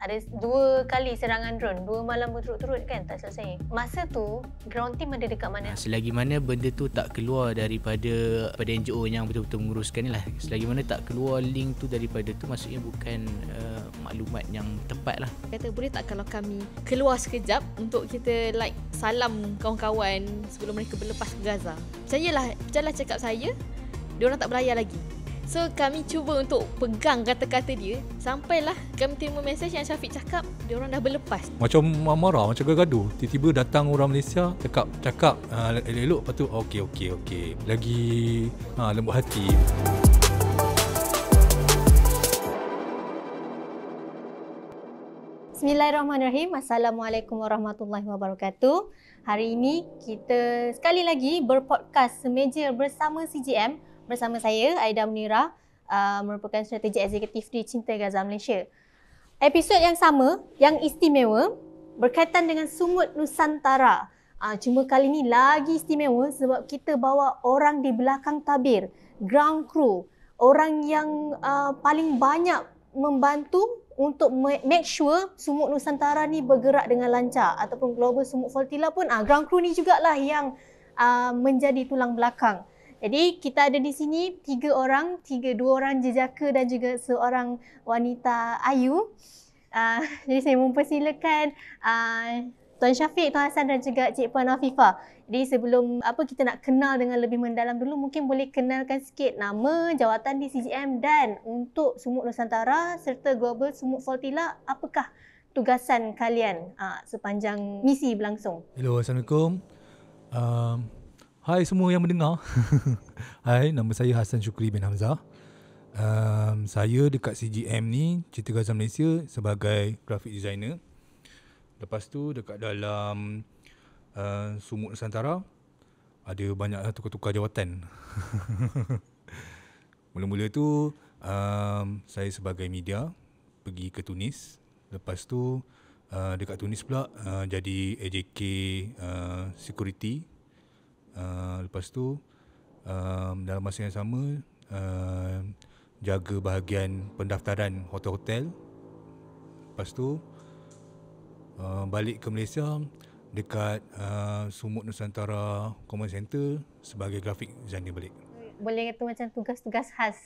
Ada 2 kali serangan drone, 2 malam berturut-turut kan, tak silap saya. Masa tu ground team ada dekat mana? Selagi mana benda tu tak keluar daripada NGO yang betul-betul menguruskan ni lah. Selagi mana tak keluar link tu daripada tu, maksudnya bukan maklumat yang tepat lah. Kata boleh tak kalau kami keluar sekejap untuk kita like salam kawan-kawan sebelum mereka berlepas ke Gaza. Percayalah cakap saya, diorang tak berlayar lagi. So kami cuba untuk pegang kata-kata dia sampailah kami terima mesej yang Syafiq cakap diorang dah berlepas. Macam marah, macam gaduh. Tiba-tiba datang orang Malaysia cakap elok-elok, lepas tu okey. Lagi lembut hati. Bismillahirrahmanirrahim. Assalamualaikum warahmatullahi wabarakatuh. Hari ini kita sekali lagi berpodcast semeja bersama CGM. Bersama saya, Aida Munirah, merupakan strategi eksekutif di Cinta Gaza Malaysia. Episod yang sama, yang istimewa, berkaitan dengan Sumut Nusantara. Cuma kali ni lagi istimewa sebab kita bawa orang di belakang tabir, ground crew, orang yang paling banyak membantu untuk make sure Sumut Nusantara ni bergerak dengan lancar, ataupun Global Sumut Flotilla pun ground crew ni jugalah yang menjadi tulang belakang. Jadi kita ada di sini 3 orang, 2 orang jejaka dan juga seorang wanita ayu. Jadi saya mempersilakan Tuan Syafiq, Tuan Hassan dan juga Cik Puan Afifah. Jadi sebelum kita nak kenal dengan lebih mendalam dulu, mungkin boleh kenalkan sikit nama, jawatan di CGM dan untuk Sumut Nusantara serta Global Sumut Flotilla, apakah tugasan kalian sepanjang misi berlangsung? Hello, Assalamualaikum. Hai semua yang mendengar. Hai, nama saya Hassan Syukri bin Hamzah. Saya dekat CGM ni, Cinta Gaza Malaysia, sebagai graphic designer. Lepas tu dekat dalam Sumut Nusantara ada banyak tukar-tukar jawatan. Mula-mula tu saya sebagai media pergi ke Tunis. Lepas tu dekat Tunis pula jadi AJK security. Lepas tu dalam masa yang sama jaga bahagian pendaftaran hotel-hotel. Lepas tu balik ke Malaysia dekat Sumut Nusantara Command Center sebagai graphic designer balik. Boleh kata macam tugas-tugas khas.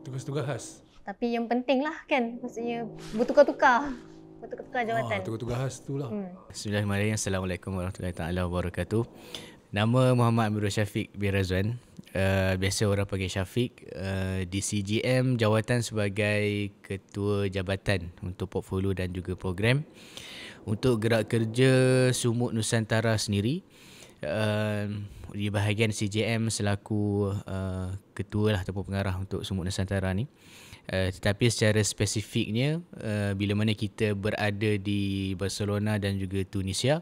Tugas-tugas khas. Tapi yang penting lah kan, maksudnya bertukar-tukar jawatan. Tugas-tugas khas tu lah. Bismillahirrahmanirrahim. Assalamualaikum warahmatullahi taala wabarakatuh. Nama Muhammad Amirul Syafiq bin Razwan. Biasa orang panggil Syafiq. Di CGM jawatan sebagai Ketua Jabatan untuk Portfolio dan juga Program. Untuk gerak kerja Sumut Nusantara sendiri, di bahagian CGM selaku ketua lah ataupun pengarah untuk Sumut Nusantara ni. Tetapi secara spesifiknya bila mana kita berada di Barcelona dan juga Tunisia,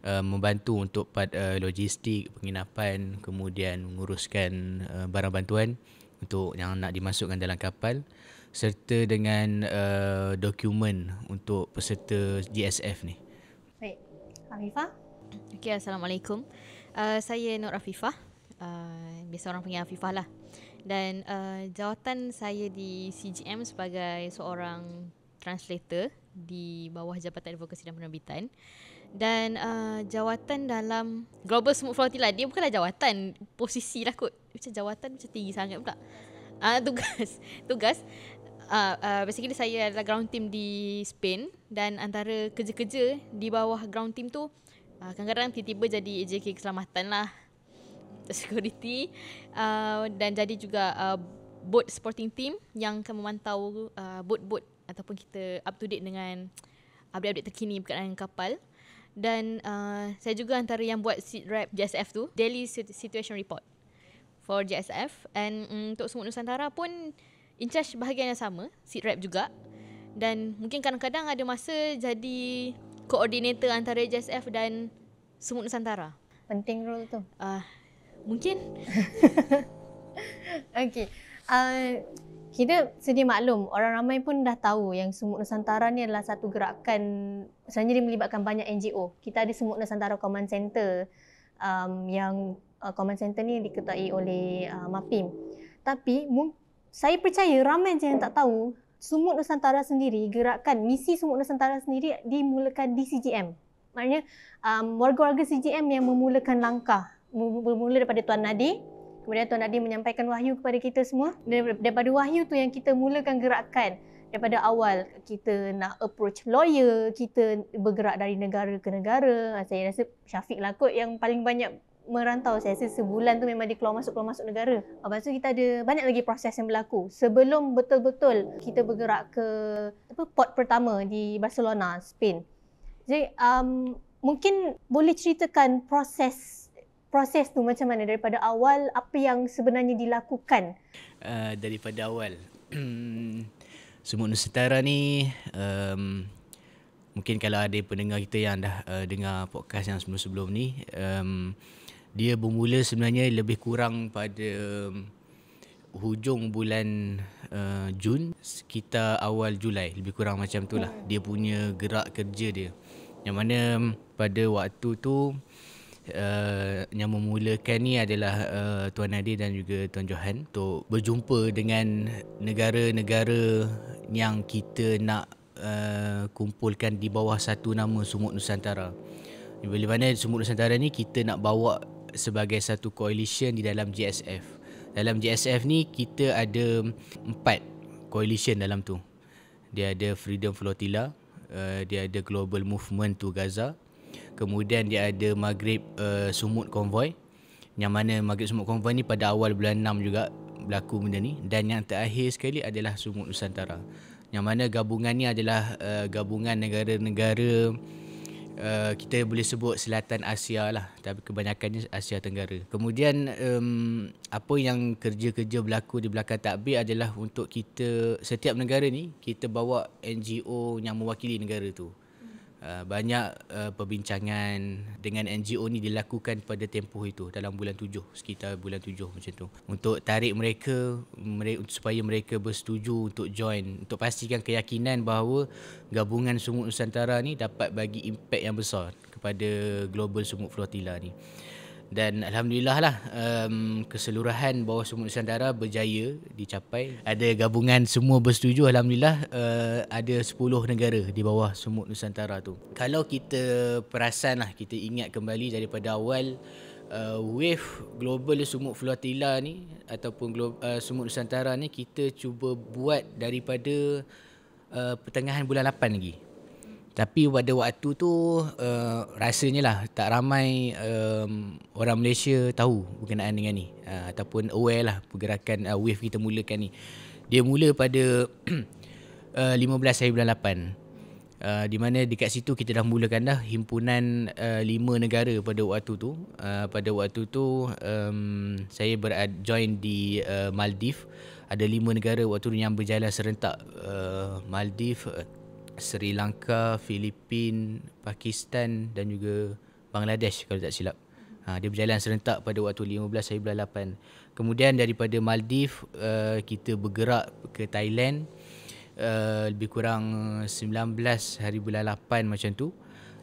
membantu untuk part logistik, penginapan, kemudian menguruskan barang bantuan untuk yang nak dimasukkan dalam kapal, serta dengan dokumen untuk peserta GSF ni. Baik, Afifah. Okay, Assalamualaikum. Saya Nur Afifah. Biasa orang panggil Afifah lah. Dan jawatan saya di CGM sebagai seorang translator di bawah Jabatan Advokasi dan Penerbitan. Dan jawatan dalam Global Sumut Flotilla, dia bukanlah jawatan, posisi lah kot. Macam jawatan macam tinggi sangat pula. Tugas basically saya adalah ground team di Spain. Dan antara kerja-kerja di bawah ground team tu, kadang-kadang tiba-tiba jadi AJK keselamatan lah, security, dan jadi juga boat supporting team yang akan memantau boat-boat ataupun kita up to date dengan update-update terkini berkaitan dengan kapal. Dan saya juga antara yang buat SITREP GSF tu, Daily Situation Report for GSF. And untuk Sumut Nusantara pun in charge bahagian yang sama, SITREP juga. Dan mungkin kadang-kadang ada masa jadi koordinator antara GSF dan Sumut Nusantara. Penting role tu. Mungkin. Okey. Kita sedia maklum, orang ramai pun dah tahu yang Sumut Nusantara ni adalah satu gerakan, sebenarnya dia melibatkan banyak NGO. Kita ada Sumut Nusantara Command Center, yang Command Center ni diketuai oleh MAPIM. Tapi saya percaya ramai je yang tak tahu Sumut Nusantara sendiri, gerakan misi Sumut Nusantara sendiri dimulakan di CGM. Maknanya warga-warga CGM yang memulakan langkah. Bermula daripada Tuan Nadir. Kemudian Tuan Nadir menyampaikan wahyu kepada kita semua. Daripada wahyu tu yang kita mulakan gerakan. Daripada awal kita nak approach lawyer, kita bergerak dari negara ke negara. Saya rasa Syafiq lah kot yang paling banyak merantau. Saya rasa sebulan tu memang dia keluar masuk negara. Lepas tu kita ada banyak lagi proses yang berlaku. Sebelum betul-betul kita bergerak ke port pertama di Barcelona, Spain. Jadi mungkin boleh ceritakan proses tu macam mana daripada awal, apa yang sebenarnya dilakukan? Daripada awal. Sumut Nusantara ni mungkin kalau ada pendengar kita yang dah dengar podcast yang sebelum-sebelum ni, dia bermula sebenarnya lebih kurang pada hujung bulan Jun, sekitar awal Julai, lebih kurang macam tu lah. Dia punya gerak kerja dia. Yang mana pada waktu tu yang memulakan ni adalah Tuan Nadir dan juga Tuan Johan untuk berjumpa dengan negara-negara yang kita nak kumpulkan di bawah satu nama Sumut Nusantara. Bila mana Sumut Nusantara ni kita nak bawa sebagai satu coalition di dalam GSF. Dalam GSF ni kita ada 4 coalition dalam tu. Dia ada Freedom Flotilla, dia ada Global Movement to Gaza, kemudian dia ada Maghrib Sumut Convoy, yang mana Maghrib Sumut Convoy ni pada awal bulan 6 juga berlaku benda ni, dan yang terakhir sekali adalah Sumut Nusantara, yang mana gabungan ni adalah gabungan negara-negara kita boleh sebut Selatan Asia lah, tapi kebanyakannya Asia Tenggara. Kemudian apa yang kerja-kerja berlaku di belakang takbir adalah untuk kita, setiap negara ni kita bawa NGO yang mewakili negara tu. Banyak perbincangan dengan NGO ni dilakukan pada tempoh itu dalam bulan 7, sekitar bulan 7 macam tu, untuk tarik mereka supaya mereka bersetuju untuk join, untuk pastikan keyakinan bahawa gabungan Sumut Nusantara ni dapat bagi impak yang besar kepada Global Sumut Flotilla ni. Dan alhamdulillah lah, keseluruhan bawah Sumut Nusantara berjaya dicapai. Ada gabungan semua bersetuju, alhamdulillah. Ada 10 negara di bawah Sumut Nusantara tu. Kalau kita perasan lah, kita ingat kembali daripada awal, wave Global Sumut Flotilla ni ataupun Sumut Nusantara ni kita cuba buat daripada pertengahan bulan 8 lagi. Tapi pada waktu tu rasanya lah tak ramai orang Malaysia tahu berkenaan dengan ni, ataupun aware lah pergerakan wave kita mulakan ni. Dia mula pada 15 hari bulan 8, di mana dekat situ kita dah mulakan dah himpunan 5 negara pada waktu tu. Pada waktu tu saya join di Maldives. Ada 5 negara waktu tu yang berjalan serentak, Maldives, Sri Lanka, Filipin, Pakistan dan juga Bangladesh kalau tak silap. Dia berjalan serentak pada waktu 15 hari bulan 8. Kemudian daripada Maldives kita bergerak ke Thailand, lebih kurang 19 hari bulan 8 macam tu.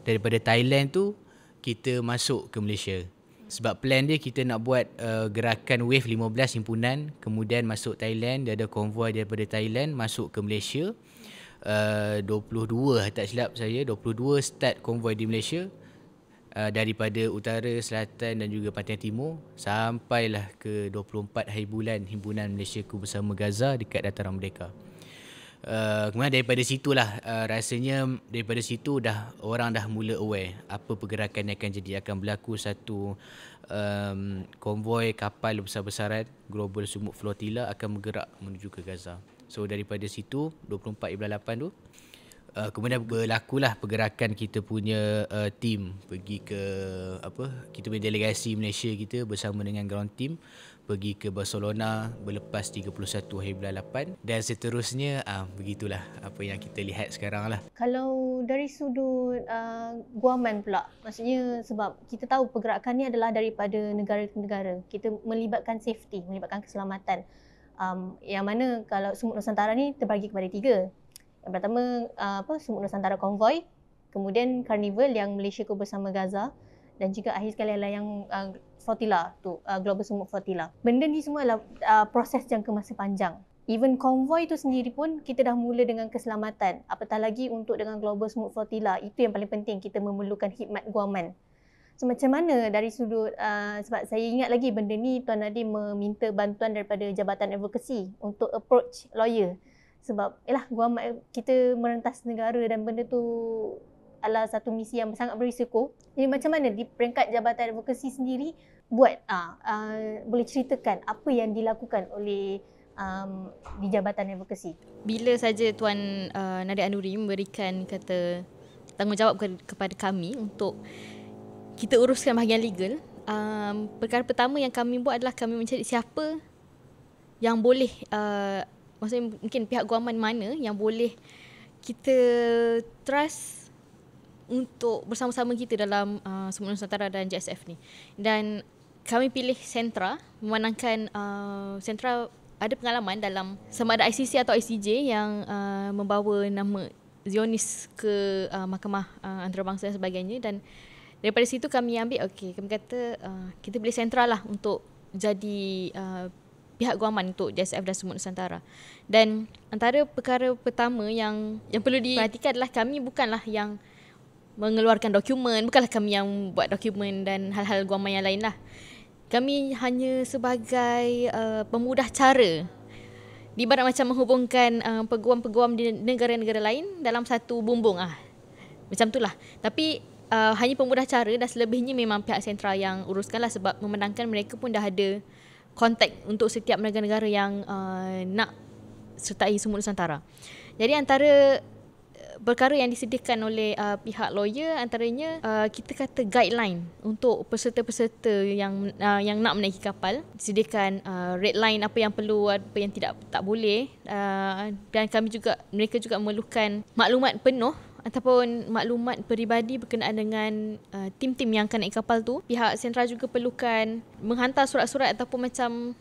Daripada Thailand tu kita masuk ke Malaysia. Sebab plan dia kita nak buat gerakan wave 15 himpunan, kemudian masuk Thailand, dia ada konvoi daripada Thailand masuk ke Malaysia. 22 tak silap saya, 22 start konvoi di Malaysia, daripada utara, selatan dan juga pantai timur, sampailah ke 24 hari bulan himpunan Malaysiaku bersama Gaza dekat Dataran Merdeka. Kemudian daripada situlah rasanya daripada situ orang dah mula aware apa pergerakan yang akan jadi. Akan berlaku satu konvoi kapal besar-besaran Global Sumut Flotilla akan bergerak menuju ke Gaza. So daripada situ 24 bulan 8 tu kemudian berlakulah pergerakan kita punya team pergi ke kita punya delegasi Malaysia kita bersama dengan ground team pergi ke Barcelona berlepas 31 hari bulan 8, dan seterusnya begitulah apa yang kita lihat sekarang lah. Kalau dari sudut guaman pula, maksudnya sebab kita tahu pergerakan ni adalah daripada negara ke negara, kita melibatkan safety, melibatkan keselamatan. Yang mana kalau Sumut Nusantara ni terbagi kepada 3. Yang pertama Sumut Nusantara Convoy, kemudian Carnival yang Malaysiaku bersama Gaza, dan juga akhir sekali adalah yang Flotilla tu, Global Sumut Flotilla. Benda ni semua adalah proses jangka masa panjang. Even konvoi tu sendiri pun kita dah mula dengan keselamatan. Apatah lagi untuk dengan Global Smooth Flotilla, itu yang paling penting, kita memerlukan khidmat guaman. So macam mana dari sudut, sebab saya ingat lagi benda ni Tuan Nadim meminta bantuan daripada Jabatan Advokasi untuk approach lawyer. Sebab guaman kita merentas negara dan benda tu adalah satu misi yang sangat berisiko. Jadi macam mana di peringkat Jabatan Advokasi sendiri buat, boleh ceritakan apa yang dilakukan oleh di Jabatan Advokasi? Bila saja Tuan Nadia Anuri memberikan kata tanggungjawab kepada kami untuk kita uruskan bahagian legal, perkara pertama yang kami buat adalah kami mencari siapa yang boleh, maksudnya mungkin pihak guaman mana yang boleh kita trust untuk bersama-sama kita dalam Semut Nusantara dan JSF ni. Dan kami pilih Sentra, memandangkan Sentra ada pengalaman dalam sama ada ICC atau ICJ yang membawa nama Zionis ke Mahkamah Antarabangsa dan sebagainya. Dan daripada situ kami ambil, kami kata kita pilih Sentra lah untuk jadi pihak guaman untuk JSF dan Semut Nusantara. Dan antara perkara pertama yang perlu diperhatikan adalah kami bukanlah yang mengeluarkan dokumen, bukanlah kami yang buat dokumen dan hal-hal guaman yang lain lah. Kami hanya sebagai pemudah cara, ibarat macam menghubungkan peguam-peguam di negara-negara lain dalam satu bumbung. Macam itulah. Tapi hanya pemudah cara dan selebihnya memang pihak Sentra yang uruskanlah, sebab memandangkan mereka pun dah ada kontak untuk setiap negara-negara yang nak sertai Semut Nusantara. Jadi antara perkara yang disediakan oleh pihak lawyer, antaranya kita kata guideline untuk peserta-peserta yang nak menaiki kapal. Disediakan red line, apa yang perlu, apa yang tak boleh, dan mereka juga memerlukan maklumat penuh ataupun maklumat peribadi berkenaan dengan tim-tim yang akan naik kapal tu. Pihak Sentra juga perlukan menghantar surat-surat ataupun macam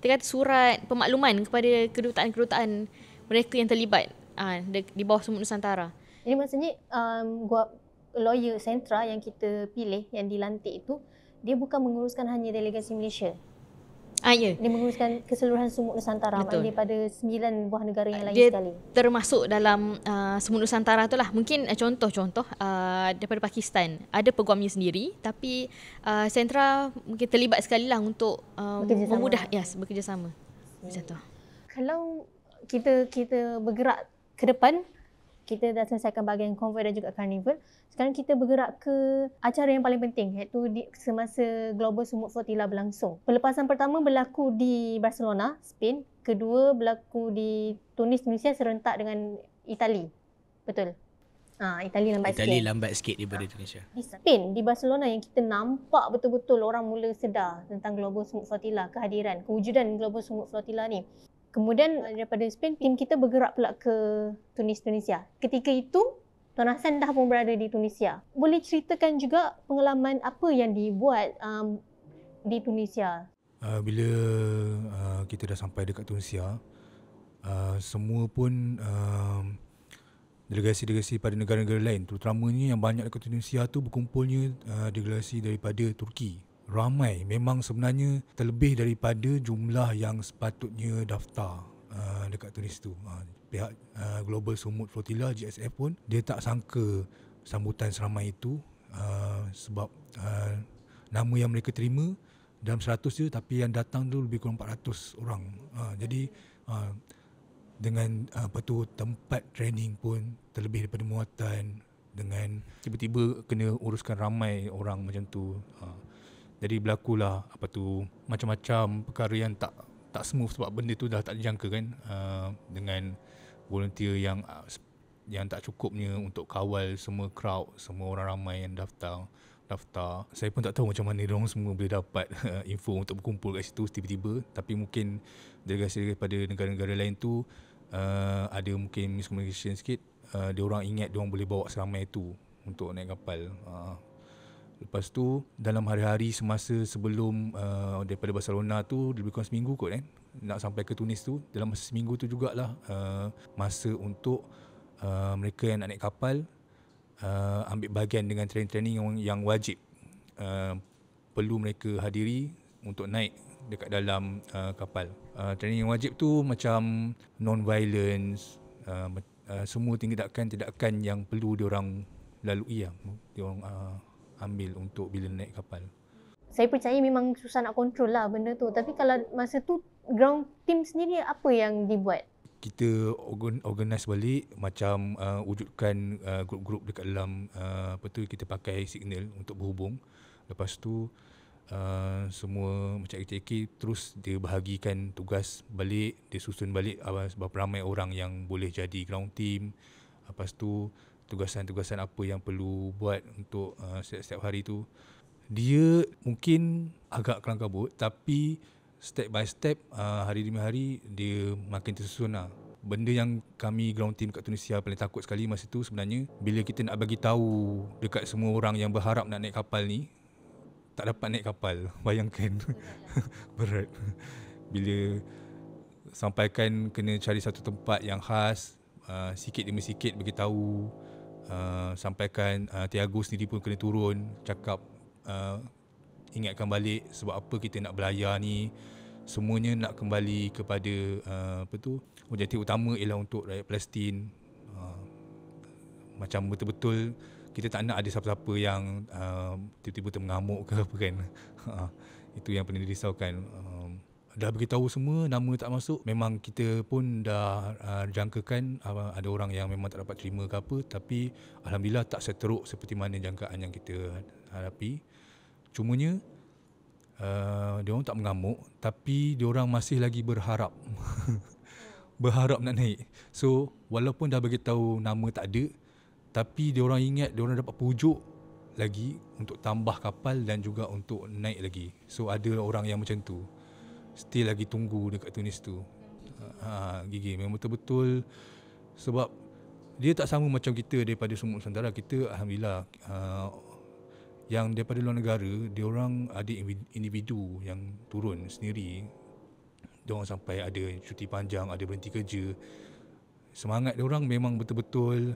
kita kata surat pemakluman kepada kedutaan-kedutaan mereka yang terlibat di bawah Semut Nusantara. Jadi maksudnya lawyer Sentra yang kita pilih, yang dilantik itu, dia bukan menguruskan hanya delegasi Malaysia. Ya. Dia menguruskan keseluruhan Semut Nusantara, maknanya daripada 9 buah negara yang lain dia sekali. Termasuk dalam Semut Nusantara tu lah. Mungkin contoh daripada Pakistan ada peguamnya sendiri, tapi Sentra mungkin terlibat sekali lah untuk memudah bekerjasama. Macam tu. Kalau kita bergerak ke depan, kita dah selesaikan bahagian konvoi dan juga carnival. Sekarang kita bergerak ke acara yang paling penting, iaitu semasa Global Smooth Flotilla berlangsung. Pelepasan pertama berlaku di Barcelona, Spain. Kedua berlaku di Tunis, Tunisia serentak dengan Itali. Betul? Itali lambat sikit. Itali lambat sikit daripada Tunisia. Di Spain, di Barcelona yang kita nampak betul-betul orang mula sedar tentang Global Smooth Flotilla, kewujudan Global Smooth Flotilla ni. Kemudian daripada Spain, tim kita bergerak pula ke Tunisia. Ketika itu, Tuan Hassan dah pun berada di Tunisia. Boleh ceritakan juga pengalaman apa yang dibuat di Tunisia? Bila kita dah sampai dekat Tunisia, semua pun delegasi-delegasi pada negara-negara lain, terutamanya yang banyak dekat Tunisia tu berkumpulnya delegasi daripada Turki. Ramai, memang sebenarnya terlebih daripada jumlah yang sepatutnya daftar dekat Tunis tu. Pihak Global Smooth Flotilla, GSF pun, dia tak sangka sambutan seramai itu, sebab nama yang mereka terima dalam 100 je, tapi yang datang tu lebih kurang 400 orang. Jadi dengan tempat training pun terlebih daripada muatan, dengan tiba-tiba kena uruskan ramai orang macam tu. Jadi berlakulah macam-macam perkara yang tak smooth, sebab benda tu dah tak dijangka kan, dengan volunteer yang tak cukupnya untuk kawal semua crowd, semua orang ramai yang daftar. Saya pun tak tahu macam mana diorang semua boleh dapat info untuk berkumpul kat situ tiba-tiba. Tapi mungkin delegasi daripada negara-negara lain tu ada mungkin miscommunication sikit. Diorang ingat diorang boleh bawa seramai itu untuk naik kapal. Lepas tu dalam hari-hari semasa sebelum daripada Barcelona tu, lebih kurang seminggu kot nak sampai ke Tunis tu. Dalam masa seminggu tu jugalah masa untuk mereka yang nak naik kapal ambil bahagian dengan training-training yang wajib perlu mereka hadiri untuk naik dekat dalam kapal. Training yang wajib tu macam non-violence, semua tindakan yang perlu diorang lalui lah, diorang ambil untuk bila naik kapal. Saya percaya memang susah nak kontrol lah benda tu. Tapi kalau masa tu ground team sendiri apa yang dibuat? Kita organize balik, macam wujudkan grup-grup dekat dalam kita pakai signal untuk berhubung. Lepas tu semua macam ATK terus dia bahagikan tugas balik, dia susun balik berapa ramai orang yang boleh jadi ground team. Lepas tu tugasan-tugasan apa yang perlu buat untuk setiap hari tu. Dia mungkin agak kelam kabut, tapi step by step, hari demi hari dia makin tersusun lah. Benda yang kami ground team kat Tunisia paling takut sekali masa tu sebenarnya, bila kita nak bagi tahu dekat semua orang yang berharap nak naik kapal ni, tak dapat naik kapal. Bayangkan. Berat. Bila sampaikan kena cari satu tempat yang khas, sikit demi sikit bagi tahu, sampaikan Tiago sendiri pun kena turun cakap, ingatkan balik sebab apa kita nak berlayar ni. Semuanya nak kembali kepada objektif utama ialah untuk rakyat Palestin. Macam betul-betul kita tak nak ada siapa-siapa yang tiba-tiba termengamuk ke apa kan. Itu yang paling dirisaukan. Dah beritahu semua, nama tak masuk. Memang kita pun dah jangkakan ada orang yang memang tak dapat terima ke apa, tapi alhamdulillah tak seteruk seperti mana jangkaan yang kita hadapi. Cumanya diorang tak mengamuk, tapi diorang masih lagi berharap. Berharap nak naik. So walaupun dah beritahu nama tak ada, tapi diorang ingat diorang dapat pujuk lagi untuk tambah kapal dan juga untuk naik lagi. So ada orang yang macam tu, still lagi tunggu dekat Tunis tu. Gigi memang betul-betul, sebab dia tak sama macam kita daripada semua Nusantara. Kita alhamdulillah, yang daripada luar negara, diorang ada individu yang turun sendiri. Diorang sampai ada cuti panjang, ada berhenti kerja. Semangat diorang memang betul-betul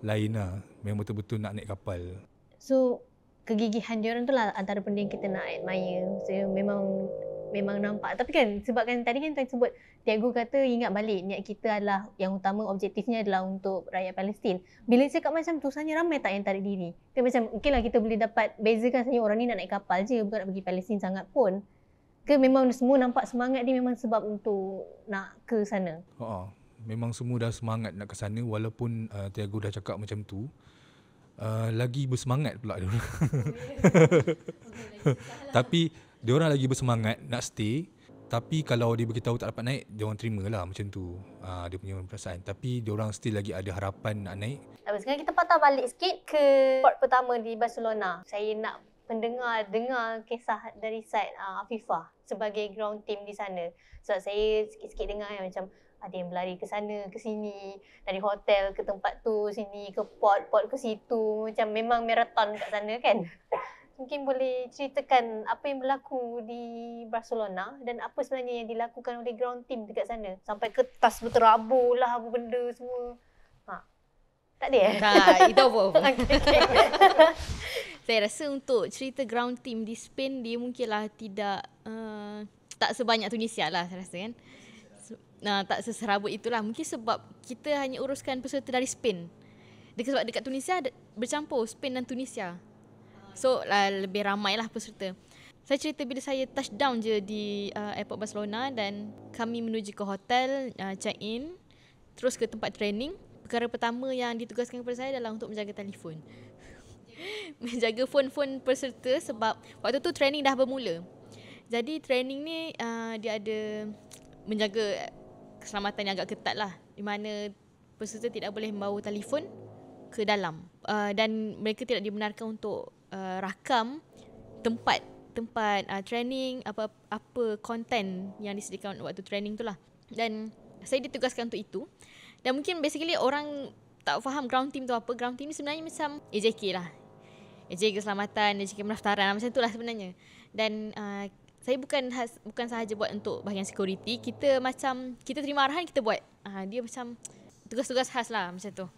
lain lah. Memang betul-betul nak naik kapal. So kegigihan diorang tu lah antara benda yang kita nak admire. So memang nampak. Tapi kan sebabkan tadi kan tuan sebut, Tiago kata ingat balik niat kita adalah yang utama, objektifnya adalah untuk rakyat Palestin. Bila cakap macam tu, sebenarnya ramai tak yang tarik diri? Kan macam mungkinlah kita boleh dapat bezakan sebenarnya orang ni nak naik kapal je, bukan nak pergi Palestin sangat pun. Ke memang semua nampak semangat dia memang sebab untuk nak ke sana? Memang semua dah semangat nak ke sana, walaupun Tiago dah cakap macam tu. Lagi bersemangat pula diorang. Tapi diorang lagi bersemangat nak stay. Tapi kalau dia beritahu tak dapat naik, diorang terima lah macam tu. Dia punya perasaan. Tapi diorang still lagi ada harapan nak naik. Sekarang kita patah balik sikit ke port pertama di Barcelona. Saya nak pendengar dengar kisah dari side Afifah sebagai ground team di sana. Sebab saya sikit-sikit dengar macam ada yang berlari ke sana, ke sini, dari hotel ke tempat tu, sini ke port ke situ. Macam memang marathon kat sana kan. Mungkin boleh ceritakan apa yang berlaku di Barcelona dan apa sebenarnya yang dilakukan oleh ground team dekat sana. Sampai kertas berterabur lah, apa benda semua. Tak ada Tak, itu apa? Okay. Saya rasa untuk cerita ground team di Spain, dia mungkinlah tidak tak sebanyak Tunisia lah saya rasa kan. Tak seserabut itulah. Mungkin sebab kita hanya uruskan peserta dari Spain. Sebab dekat Tunisia bercampur Spain dan Tunisia. So lebih ramai lah peserta. Saya cerita bila saya touchdown je di airport Barcelona dan kami menuju ke hotel, check in, terus ke tempat training. Perkara pertama yang ditugaskan kepada saya adalah untuk menjaga telefon. Menjaga phone peserta sebab waktu tu training dah bermula. Jadi training ni dia ada menjaga keselamatan yang agak ketat lah, di mana peserta tidak boleh membawa telefon ke dalam dan mereka tidak dibenarkan untuk rakam tempat training, apa konten yang disediakan waktu training tu lah. Dan saya ditugaskan untuk itu. Dan mungkin basically orang tak faham ground team tu apa. Ground team ni sebenarnya macam AJK lah. AJK keselamatan, AJK pendaftaran, macam tu lah sebenarnya. Dan saya bukan sahaja buat untuk bahagian security. Kita terima arahan, kita buat. Dia macam tugas-tugas khas lah macam tu.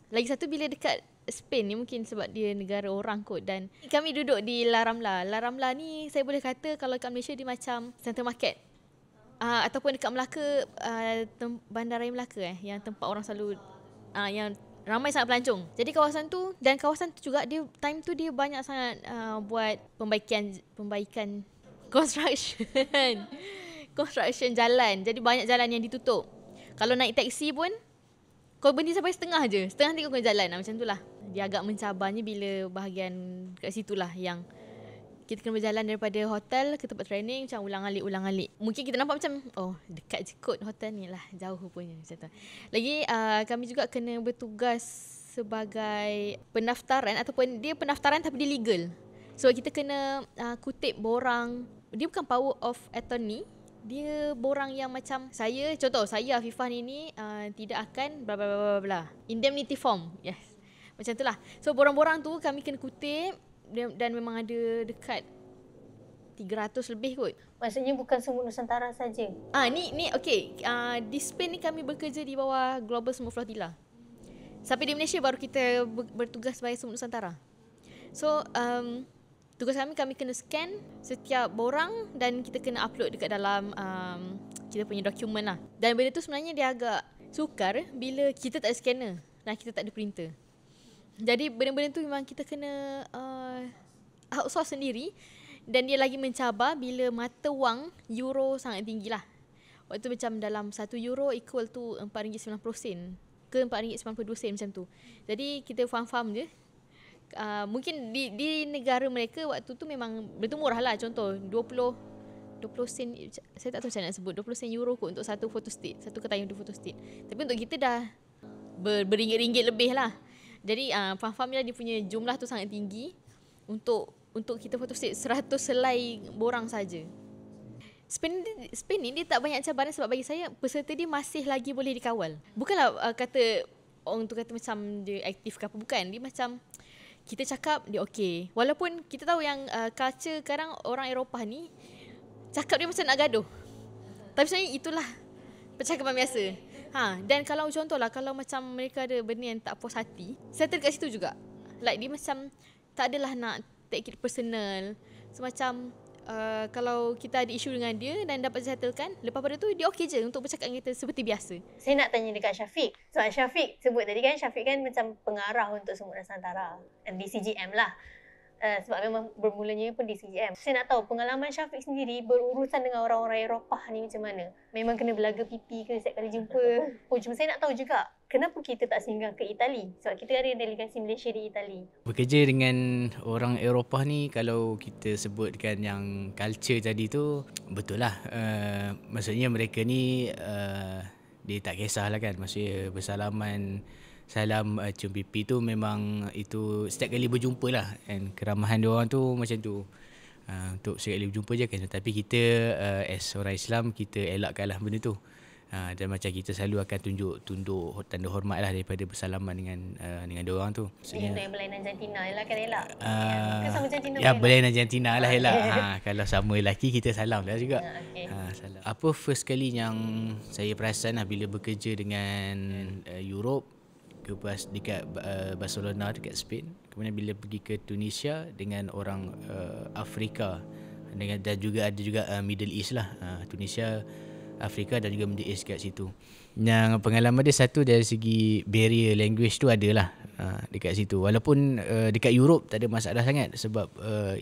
Lagi satu bila dekat Spain ni mungkin sebab dia negara orang kot, dan kami duduk di La Rambla. La Rambla ni saya boleh kata kalau kat Malaysia dia macam center market. Ataupun dekat Melaka, Bandaraya Melaka yang tempat orang selalu yang ramai sangat pelancong. Jadi kawasan tu, dan kawasan tu juga dia time tu dia banyak sangat buat pembaikan construction jalan. Jadi banyak jalan yang ditutup. Kalau naik taksi pun kau berhenti sampai setengah je. Setengah nanti kau kena jalan macam tu lah. Dia agak mencabarnya bila bahagian kat situ lah yang kita kena berjalan daripada hotel ke tempat training macam ulang-alik. Mungkin kita nampak macam dekat je kot hotel ni lah, jauh rupanya macam tu. Lagi kami juga kena bertugas sebagai pendaftaran, ataupun dia pendaftaran tapi dia legal. So kita kena kutip borang. Dia bukan power of attorney. Dia borang yang macam saya, contoh saya Afifah ni tidak akan bla bla bla bla. Indemnity form. Yes. Macam itulah. So borang-borang tu kami kena kutip, dan memang ada dekat 300 lebih kot. Maksudnya bukan semua Nusantara saja. Ni okey. Di Spain ni kami bekerja di bawah Global Semut Flotilla. Sampai di Malaysia baru kita bertugas sebagai Semut Nusantara. So tugas kami kena scan setiap borang dan kita kena upload dekat dalam kita punya dokumen lah. Dan benda tu sebenarnya dia agak sukar bila kita tak ada scanner dan kita tak ada printer. Jadi benda-benda tu memang kita kena outsource sendiri, dan dia lagi mencabar bila mata wang euro sangat tinggi lah. Waktu tu macam dalam 1 euro equal to RM4.90 ke RM4.92 macam tu. Jadi kita faham-faham je. Mungkin di negara mereka waktu tu memang betul murah lah. Contoh 20 sen, saya tak tahu macam nak sebut, 20 sen euro kot untuk satu photostat, satu ketayang foto state. Tapi untuk kita dah beringgit-ringgit lebih lah. Jadi faham-faham lah dia punya jumlah tu sangat tinggi untuk kita photostat 100 selai borang saja. Spain ni dia tak banyak cabaran sebab bagi saya peserta dia masih lagi boleh dikawal. Bukanlah kata orang tu kata macam dia aktif ke apa, bukan. Dia macam kita cakap dia okey. Walaupun kita tahu yang culture sekarang orang Eropah ni cakap dia macam nak gaduh. Tapi sebenarnya itulah percakapan biasa. Dan kalau contohlah kalau macam mereka ada benda yang tak puas hati, settle kat situ juga. Like dia macam tak adalah nak take it personal. Semacam kalau kita ada isu dengan dia dan dapat disettlekan, lepas pada tu dia okey je untuk bercakap dengan kita seperti biasa. Saya nak tanya dekat Syafiq. Sebab Syafiq sebut tadi kan, Syafiq kan macam pengarah untuk Semut Nusantara di CGM lah. Sebab memang bermulanya pun di CGM. Saya nak tahu pengalaman Syafiq sendiri berurusan dengan orang-orang Eropah ni macam mana? Memang kena belaga pipi ke setiap kali jumpa? Cuma saya nak tahu juga kenapa kita tak singgah ke Itali? Sebab kita ada delegasi Malaysia di Itali. Bekerja dengan orang Eropah ni, kalau kita sebutkan yang culture tadi tu, betul lah. Maksudnya mereka ni dia tak kisahlah kan. Maksudnya bersalaman, salam cium pipi tu memang itu setiap kali berjumpa lah. And keramahan diorang tu macam tu. Untuk setiap kali berjumpa je kan. Tapi kita as orang Islam, kita elakkanlah benda tu. Dan macam kita selalu akan tunjuk tunduk tanda hormat lah daripada bersalaman dengan diorang tu. Maksudnya untuk yang berlainan jantina elak kan elak? Kan sama jantina? Ya, berlainan jantina lah elak. Kalau sama lelaki kita salam lah juga. Salam. Apa first kali yang saya perasan lah bila bekerja dengan Europe, dekat Barcelona dekat Spain, kemudian bila pergi ke Tunisia dengan orang Afrika, dan juga ada juga Middle East lah, Tunisia, Afrika dan juga Middle East kat situ. Yang pengalaman dia satu dari segi barrier language tu adalah dekat situ. Walaupun dekat Europe tak ada masalah sangat sebab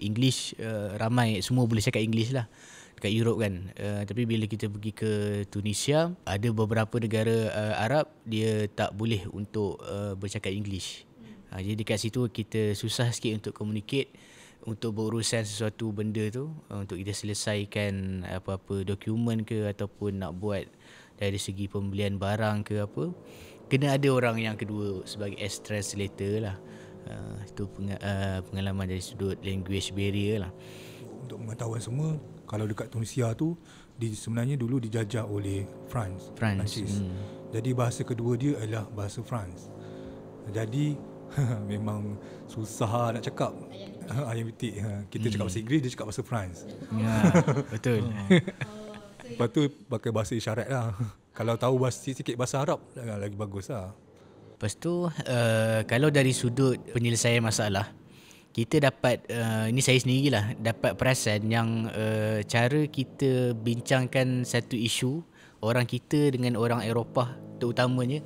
English ramai, semua boleh cakap English lah dekat Europe kan. Tapi bila kita pergi ke Tunisia, ada beberapa negara Arab dia tak boleh untuk bercakap English. Jadi dekat situ kita susah sikit untuk communicate, untuk berurusan sesuatu benda tu, untuk kita selesaikan apa-apa dokumen ke ataupun nak buat dari segi pembelian barang ke apa, kena ada orang yang kedua sebagai as translator lah. Itu pengalaman dari sudut language barrier lah. Untuk pengetahuan semua, kalau dekat Tunisia tu sebenarnya dulu dijajah oleh Perancis. Jadi bahasa kedua dia adalah bahasa France. Jadi memang susah nak cakap. Ayam pitik. Kita cakap bahasa Inggeris, dia cakap bahasa France. Ya, betul. Lepas tu pakai bahasa isyarat lah. Kalau tahu sikit bahasa Arab lagi bagus lah. Lepas tu kalau dari sudut penyelesaian masalah, kita dapat ini saya sendirilah dapat perasan yang cara kita bincangkan satu isu orang kita dengan orang Eropah terutamanya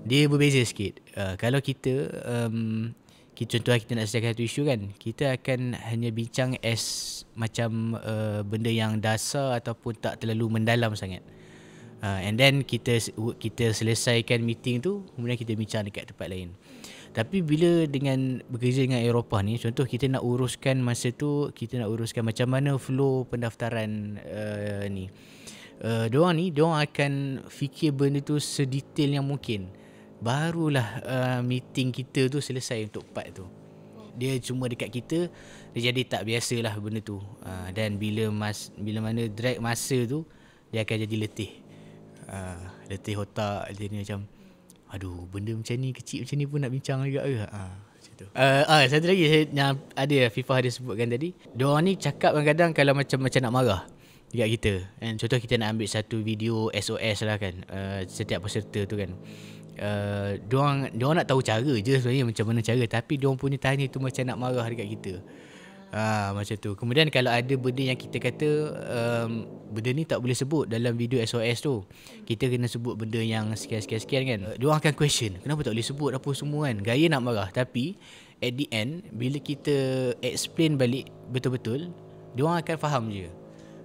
dia berbeza sikit. Kalau kita contohnya kita nak selesaikan satu isu kan, kita akan hanya bincang as macam benda yang dasar ataupun tak terlalu mendalam sangat. And then kita selesaikan meeting tu, kemudian kita bincang dekat tempat lain. Tapi bila dengan bekerja dengan Eropah ni, contoh kita nak uruskan masa tu, kita nak uruskan macam mana flow pendaftaran ni. Diorang akan fikir benda tu sedetail yang mungkin. Barulah meeting kita tu selesai untuk part tu. Dia cuma dekat kita, dia jadi tak biasalah benda tu. Dan bila mana drag masa tu, dia akan jadi letih. Letih otak, dia ni macam aduh, benda macam ni, kecil macam ni pun nak bincang juga ke? Macam tu. Satu lagi yang ada Fifah ada sebutkan tadi, diorang ni cakap kadang-kadang kalau macam nak marah dekat kita. And contoh kita nak ambil satu video SOS lah kan, setiap peserta tu kan. Diorang nak tahu cara je sebenarnya macam mana cara, tapi diorang punya tanya tu macam nak marah dekat kita. Macam tu. Kemudian kalau ada benda yang kita kata benda ni tak boleh sebut dalam video SOS tu, kita kena sebut benda yang sekian kan, diorang akan question kenapa tak boleh sebut apa semua kan, gaya nak marah. Tapi at the end bila kita explain balik betul-betul, diorang akan faham je.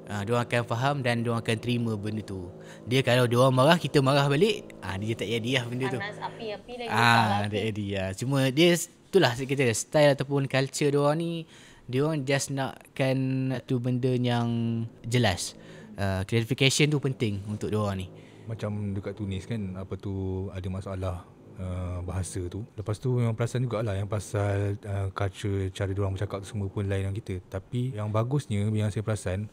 Diorang akan faham dan diorang akan terima benda tu. Dia kalau diorang marah, kita marah balik, dia tak jadi lah benda tu. Panas api-api lagi. Tak jadi lah. Cuma dia itulah kita style ataupun culture diorang ni, diorang just nakkan tu benda yang jelas. Clarification tu penting untuk diorang ni. Macam dekat Tunis kan, apa tu ada masalah bahasa tu. Lepas tu memang perasan jugalah yang pasal culture, cara diorang bercakap tu semua pun lain dengan kita. Tapi yang bagusnya yang saya perasan,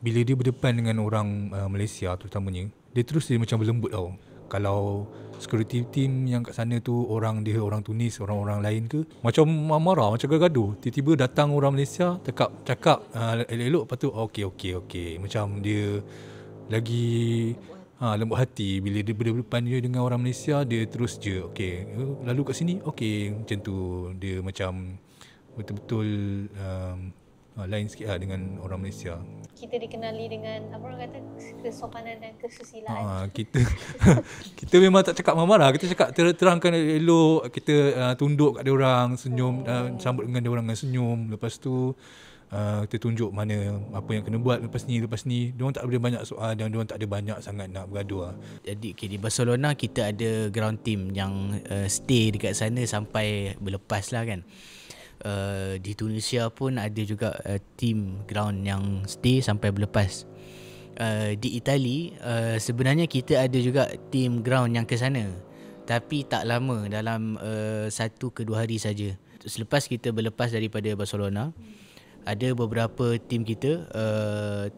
bila dia berdepan dengan orang Malaysia terutamanya, dia terus dia macam berlembut tau. Kalau security team yang kat sana tu orang Tunis, orang-orang lain ke, macam marah, macam gaduh. Tiba-tiba datang orang Malaysia cakap elok-elok, lepas tu okey. Macam dia lagi lembut hati. Bila dia berdepan je dengan orang Malaysia, dia terus je okey, lalu kat sini okey, macam tu. Dia macam betul-betul lain sikit lah dengan orang Malaysia. Kita dikenali dengan apa orang kata kesopanan dan kesusilaan. Kita memang tak cakap marah, kita cakap terangkan elok, kita tunduk kat dia orang, senyum, sambut dengan dia orang dengan senyum. Lepas tu kita tunjuk mana apa yang kena buat lepas ni. Diorang tak ada banyak soal dan diorang tak ada banyak sangat nak bergaduh lah. Jadi di Barcelona kita ada ground team yang stay dekat sana sampai berlepas lah kan. Di Tunisia pun ada juga team ground yang stay sampai berlepas. Di Itali sebenarnya kita ada juga team ground yang ke sana, tapi tak lama, dalam 1 ke 2 hari saja. Selepas kita berlepas daripada Barcelona, ada beberapa team kita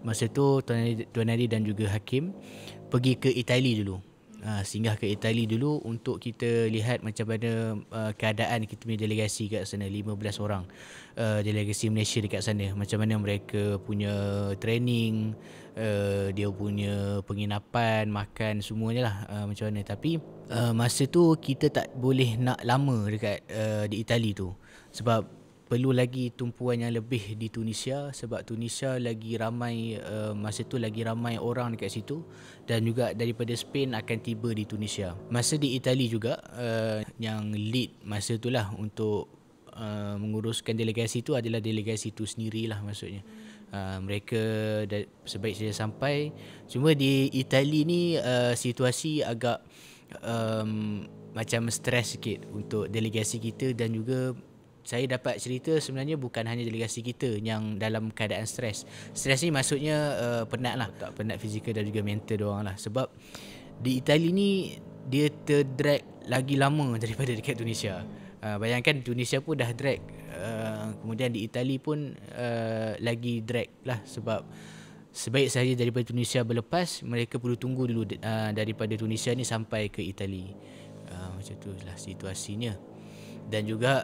masa tu Tuan Adi dan juga Hakim pergi ke Itali dulu. Singgah ke Itali dulu untuk kita lihat macam mana keadaan kita punya delegasi kat sana, 15 orang delegasi Malaysia dekat sana, macam mana mereka punya training, dia punya penginapan, makan, semuanya lah macam mana. Tapi masa tu kita tak boleh nak lama dekat di Itali tu, sebab perlu lagi tumpuan yang lebih di Tunisia, sebab Tunisia lagi ramai masa tu lagi ramai orang dekat situ, dan juga daripada Spain akan tiba di Tunisia. Masa di Itali juga yang lead masa tu lah untuk menguruskan delegasi tu adalah delegasi tu sendirilah maksudnya. Mereka sebaik saja sampai. Cuma di Itali ni situasi agak macam stres sikit untuk delegasi kita, dan juga saya dapat cerita sebenarnya bukan hanya delegasi kita yang dalam keadaan stres. Stres ni maksudnya penat lah, tak penat fizikal dan juga mental diorang lah. Sebab di Itali ni dia terdrag lagi lama daripada dekat Tunisia. Bayangkan Tunisia pun dah drag, kemudian di Itali pun lagi drag lah, sebab sebaik saja daripada Tunisia berlepas, mereka perlu tunggu dulu daripada Tunisia ni sampai ke Itali. Macam tu lah situasinya. Dan juga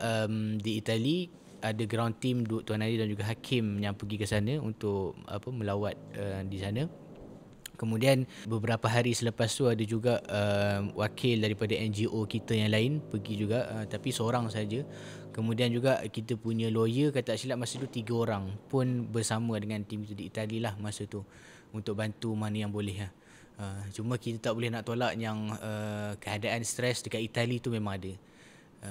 di Itali ada ground team Tuan Adi dan juga Hakim yang pergi ke sana untuk melawat di sana. Kemudian beberapa hari selepas tu ada juga wakil daripada NGO kita yang lain pergi juga, tapi seorang saja. Kemudian juga kita punya lawyer, kata tak silap masa tu 3 orang pun bersama dengan tim itu di Itali lah masa tu untuk bantu mana yang boleh lah. Cuma kita tak boleh nak tolak yang keadaan stres dekat Itali tu memang ada.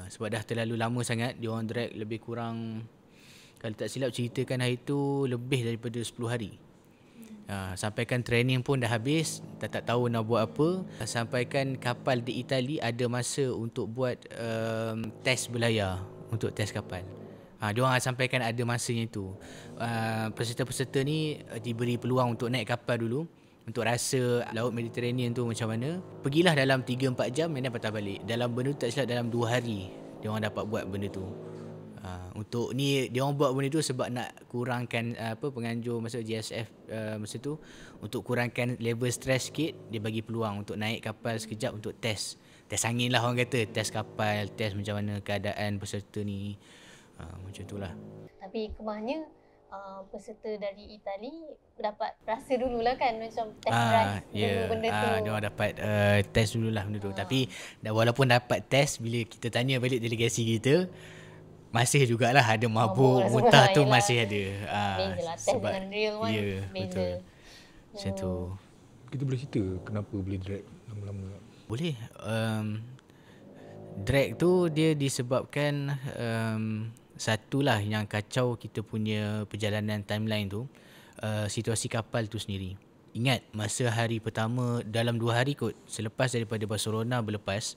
Sebab dah terlalu lama sangat diorang drag lebih kurang, kalau tak silap ceritakan hari tu lebih daripada 10 hari. Sampaikan training pun dah habis, tak tahu nak buat apa. Sampaikan kapal di Itali ada masa untuk buat test berlayar, untuk test kapal. Diorang sampaikan ada masanya itu. Peserta-peserta ni diberi peluang untuk naik kapal dulu, untuk rasa Laut Mediterranean tu macam mana. Pergilah dalam 3-4 jam, dan patah balik. Dalam benda tu tak silap dalam 2 hari diorang dapat buat benda tu. Untuk ni diorang buat benda tu sebab nak kurangkan penganjur masa GSF masa tu, untuk kurangkan level stres sikit. Dia bagi peluang untuk naik kapal sekejap untuk test angin lah orang kata, test kapal, test macam mana keadaan peserta ni. Macam tu lah. Tapi kemahnya peserta dari Itali dapat rasa dululah kan, macam test drive dulu benda tu. Diorang dapat test dululah benda tu. Tapi walaupun dapat test, bila kita tanya balik delegasi kita, masih jugalah ada mabuk, muntah tu masih ada. Beza lah test dengan real one. Ya, betul. Macam tu. Kita boleh cerita kenapa boleh drag lama-lama? Boleh. Drag tu dia disebabkan satulah yang kacau kita punya perjalanan timeline tu, situasi kapal tu sendiri. Ingat masa hari pertama, dalam 2 hari kot selepas daripada Barcelona berlepas,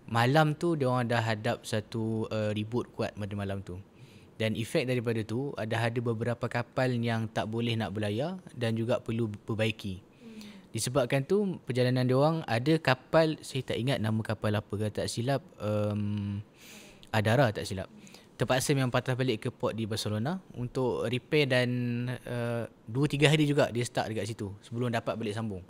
malam tu diorang dah hadap satu ribut kuat pada malam tu. Dan efek daripada tu ada beberapa kapal yang tak boleh nak berlayar dan juga perlu perbaiki. Disebabkan tu perjalanan diorang, ada kapal, saya tak ingat nama kapal apa, kalau tak silap Adara tak silap, terpaksa memang patah balik ke port di Barcelona untuk repair, dan 2-3 hari juga dia stuck dekat situ sebelum dapat balik sambung.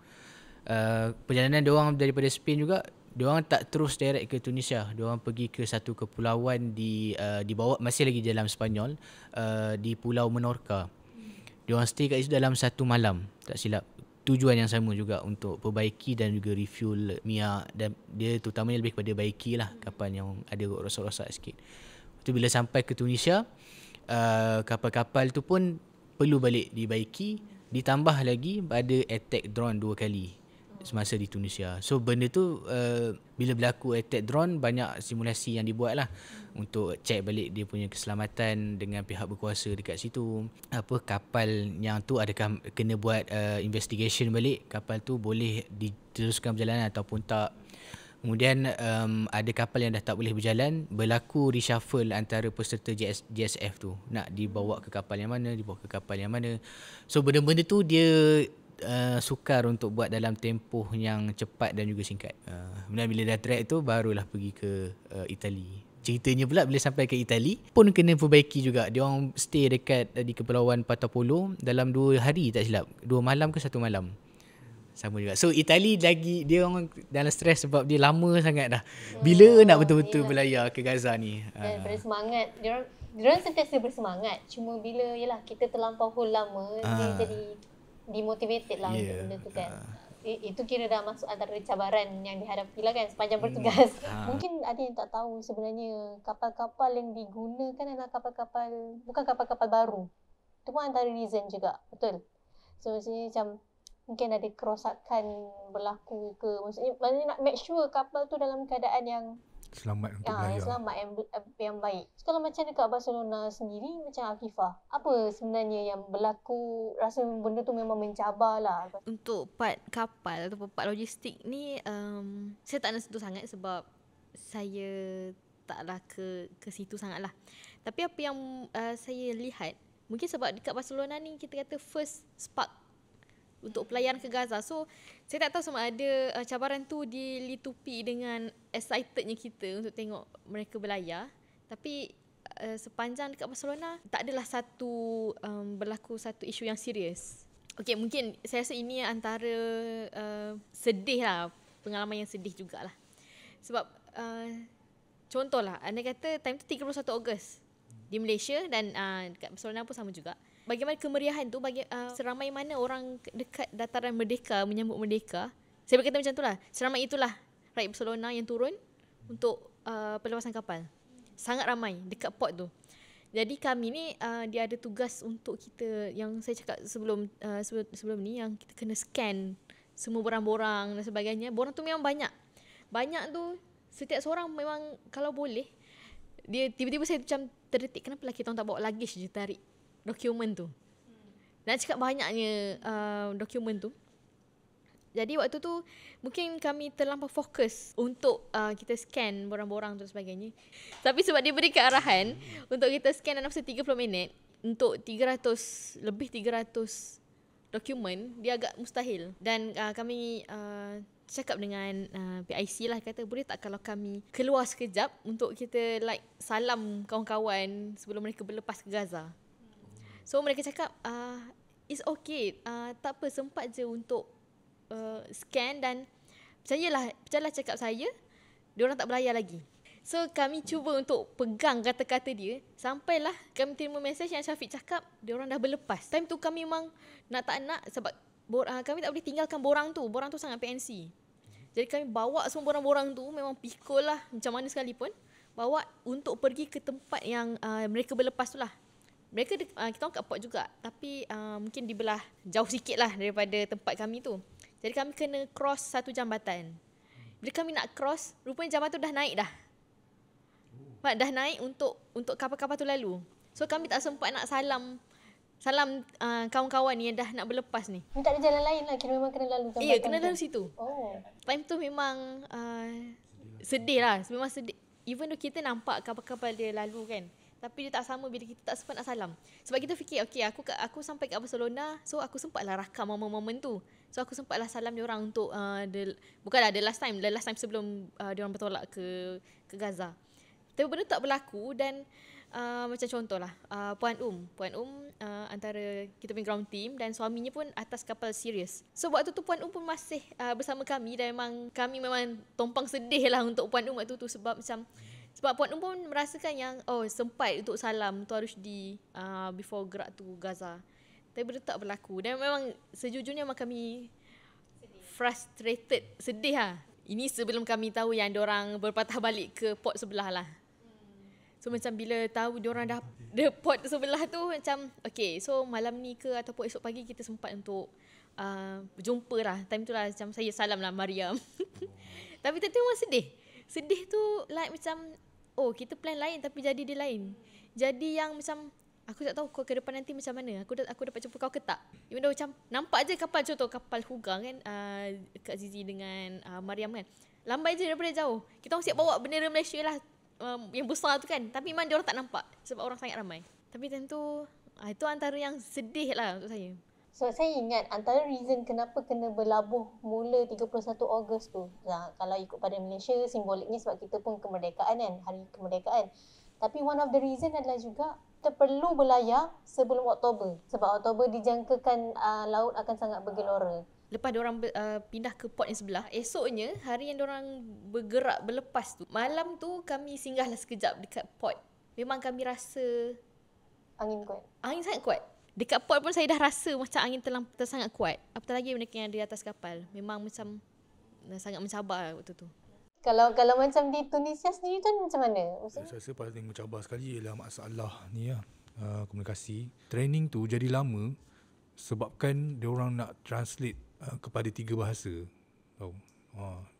Perjalanan diorang daripada Spain juga, diorang tak terus direct ke Tunisia. Diorang pergi ke satu kepulauan di bawah, masih lagi dalam Sepanyol, di Pulau Menorca. Diorang stay kat situ dalam 1 malam tak silap. Tujuan yang sama juga, untuk perbaiki dan juga refuel minyak, dan dia terutamanya lebih kepada baiki lah kapal yang ada rosak-rosak sikit. Tu bila sampai ke Tunisia, kapal-kapal tu pun perlu balik dibaiki, ditambah lagi ada attack drone 2 kali semasa di Tunisia. So benda tu bila berlaku attack drone, banyak simulasi yang dibuat lah untuk check balik dia punya keselamatan dengan pihak berkuasa dekat situ. Kapal yang tu adakah kena buat investigation balik, kapal tu boleh diteruskan perjalanan ataupun tak. Kemudian ada kapal yang dah tak boleh berjalan, berlaku reshuffle antara peserta GSF tu, nak dibawa ke kapal yang mana, dibawa ke kapal yang mana. So benda-benda tu dia sukar untuk buat dalam tempoh yang cepat dan juga singkat. Kemudian bila dah track tu, barulah pergi ke Itali. Ceritanya pula bila sampai ke Itali pun kena perbaiki juga. Dia orang stay dekat di Kepulauan Patapolo dalam 2 hari tak silap. 2 malam ke 1 malam. Sama juga. So Itali lagi dia orang dalam stres sebab dia lama sangat dah. Bila nak betul-betul berlayar ke Gaza ni. Dan bersemangat. Dia orang sentiasa bersemangat. Cuma bila yalah kita terlampau lama, dia jadi demotivated lah untuk benda tu kan. Itu kira dah masuk antara cabaran yang dihadapi lah kan sepanjang bertugas. Mungkin ada yang tak tahu sebenarnya kapal-kapal yang digunakan adalah kapal-kapal, bukan kapal-kapal baru. Itu pun antara reason juga, betul. So maksudnya macam mungkin ada kerosakan berlaku ke, maksudnya nak make sure kapal tu dalam keadaan yang selamat untuk berlayar. Selamat yang baik. So, kalau macam dekat Barcelona sendiri, macam Afifah, apa sebenarnya yang berlaku? Rasa benda tu memang mencabar lah. Untuk part kapal ataupun part logistik ni, saya tak nak sentuh sangat sebab saya taklah ke situ sangat lah. Tapi apa yang saya lihat, mungkin sebab dekat Barcelona ni kita kata first spark untuk pelayaran ke Gaza. So, saya tak tahu sama ada cabaran tu dilitupi dengan excitednya kita untuk tengok mereka berlayar. Tapi sepanjang dekat Barcelona, tak adalah berlaku satu isu yang serius. Okey, mungkin saya rasa ini antara sedih lah, pengalaman yang sedih jugalah. Sebab contohlah, anda kata time tu 31 Ogos di Malaysia dan dekat Barcelona pun sama juga. bagaimana kemeriahan tu, seramai mana orang dekat dataran Merdeka menyambut Merdeka. Saya berkata macam itulah. Seramai itulah rakyat Barcelona yang turun untuk pelepasan kapal. Sangat ramai dekat port tu. Jadi kami ni dia ada tugas untuk kita, yang saya cakap sebelum ni, yang kita kena scan semua borang-borang dan sebagainya. Borang tu memang banyak. Banyak tu, setiap seorang memang kalau boleh, dia tiba-tiba saya macam terdetik, kenapa lah kita tak bawa luggage je tarik dokumen tu. Nak cakap banyaknya dokumen tu. Jadi waktu tu mungkin kami terlampau fokus untuk kita scan borang-borang tu dan sebagainya. Tapi sebab dia berikan arahan untuk kita scan dalam masa 30 minit untuk 300 dokumen, dia agak mustahil. Dan kami cakap dengan PIC lah, kata boleh tak kalau kami keluar sekejap untuk kita salam kawan-kawan sebelum mereka berlepas ke Gaza. So mereka cakap it's okay, tak apa, sempat je untuk scan. Dan percayalah cakap saya, diorang tak berlayar lagi. So kami cuba untuk pegang kata-kata dia, sampailah kami terima mesej yang Syafiq cakap diorang dah berlepas. Time tu kami memang nak tak nak, sebab kami tak boleh tinggalkan borang tu sangat PNC. Jadi kami bawa semua borang-borang tu, memang pikul lah macam mana sekalipun, bawa untuk pergi ke tempat yang mereka berlepas tu lah. Mereka kita orang kat port juga, tapi mungkin dibelah jauh sikit lah daripada tempat kami tu. Jadi kami kena cross satu jambatan. Bila kami nak cross, rupanya jambatan tu dah naik dah. Dah naik untuk kapal-kapal tu lalu. So kami tak sempat nak salam kawan-kawan ni yang dah nak berlepas ni. Tak ada jalan lain lah, kira memang kena lalu jambatan. Ya, kena lalu situ. Oh. Time tu memang sedih lah. Memang sedih. Even though kita nampak kapal-kapal dia lalu kan, tapi dia tak sama bila kita tak sempat nak salam. Sebab kita fikir, okay, aku sampai kat Barcelona, so aku sempatlah rakam momen-momen tu. So aku sempatlah salam dia orang untuk bukanlah the last time sebelum dia orang bertolak ke Gaza. Tapi benda tak berlaku. Dan macam contohlah Puan antara kita punya ground team, dan suaminya pun atas kapal Sirius. So waktu tu Puan pun masih bersama kami, dan kami memang tompang sedih lah untuk Puan waktu tu, sebab Puan pun merasakan yang sempat untuk salam tu harus before gerak tu Gaza. Tapi benda tak berlaku. Dan memang sejujurnya memang kami frustrated, sedih lah. Ini sebelum kami tahu yang diorang berpatah balik ke port sebelah lah. So macam bila tahu diorang dah port sebelah tu, macam okay, so malam ni ke ataupun esok pagi kita sempat untuk berjumpa lah. Time tu lah macam saya salam lah Mariam. Tapi tentu memang sedih. Sedih tu macam kita plan lain tapi jadi dia lain. Jadi yang macam aku tak tahu kau ke depan nanti macam mana. Aku dapat jumpa kau ke tak. Even though macam nampak je kapal, contoh kapal Huga kan, Kak Zizi dengan Mariam kan, lambai je daripada jauh. Kita orang siap bawa bendera Malaysia lah, yang besar tu kan. Tapi memang dia orang tak nampak sebab orang sangat ramai. Tapi tentu itu antara yang sedih lah untuk saya. So saya ingat antara reason kenapa kena berlabuh mula 31 Ogos tu. Kalau ikut pada Malaysia, simboliknya sebab kita pun kemerdekaan kan, hari kemerdekaan. Tapi one of the reason adalah juga kita perlu berlayar sebelum Oktober. Sebab Oktober dijangkakan laut akan sangat bergelora. Lepas diorang pindah ke port yang sebelah, esoknya hari yang diorang bergerak berlepas tu, malam tu kami singgahlah sekejap dekat port. Memang kami rasa angin kuat. Angin sangat kuat. Dekat port pun saya dah rasa macam angin sangat kuat. Apatah lagi mereka yang ada di atas kapal. Memang macam sangat mencabar waktu tu. Kalau macam di Tunisia sendiri tu macam mana? Saya rasa paling mencabar sekali ialah masalah ni lah, komunikasi. Training tu jadi lama sebabkan dia orang nak translate kepada 3 bahasa. Tahu.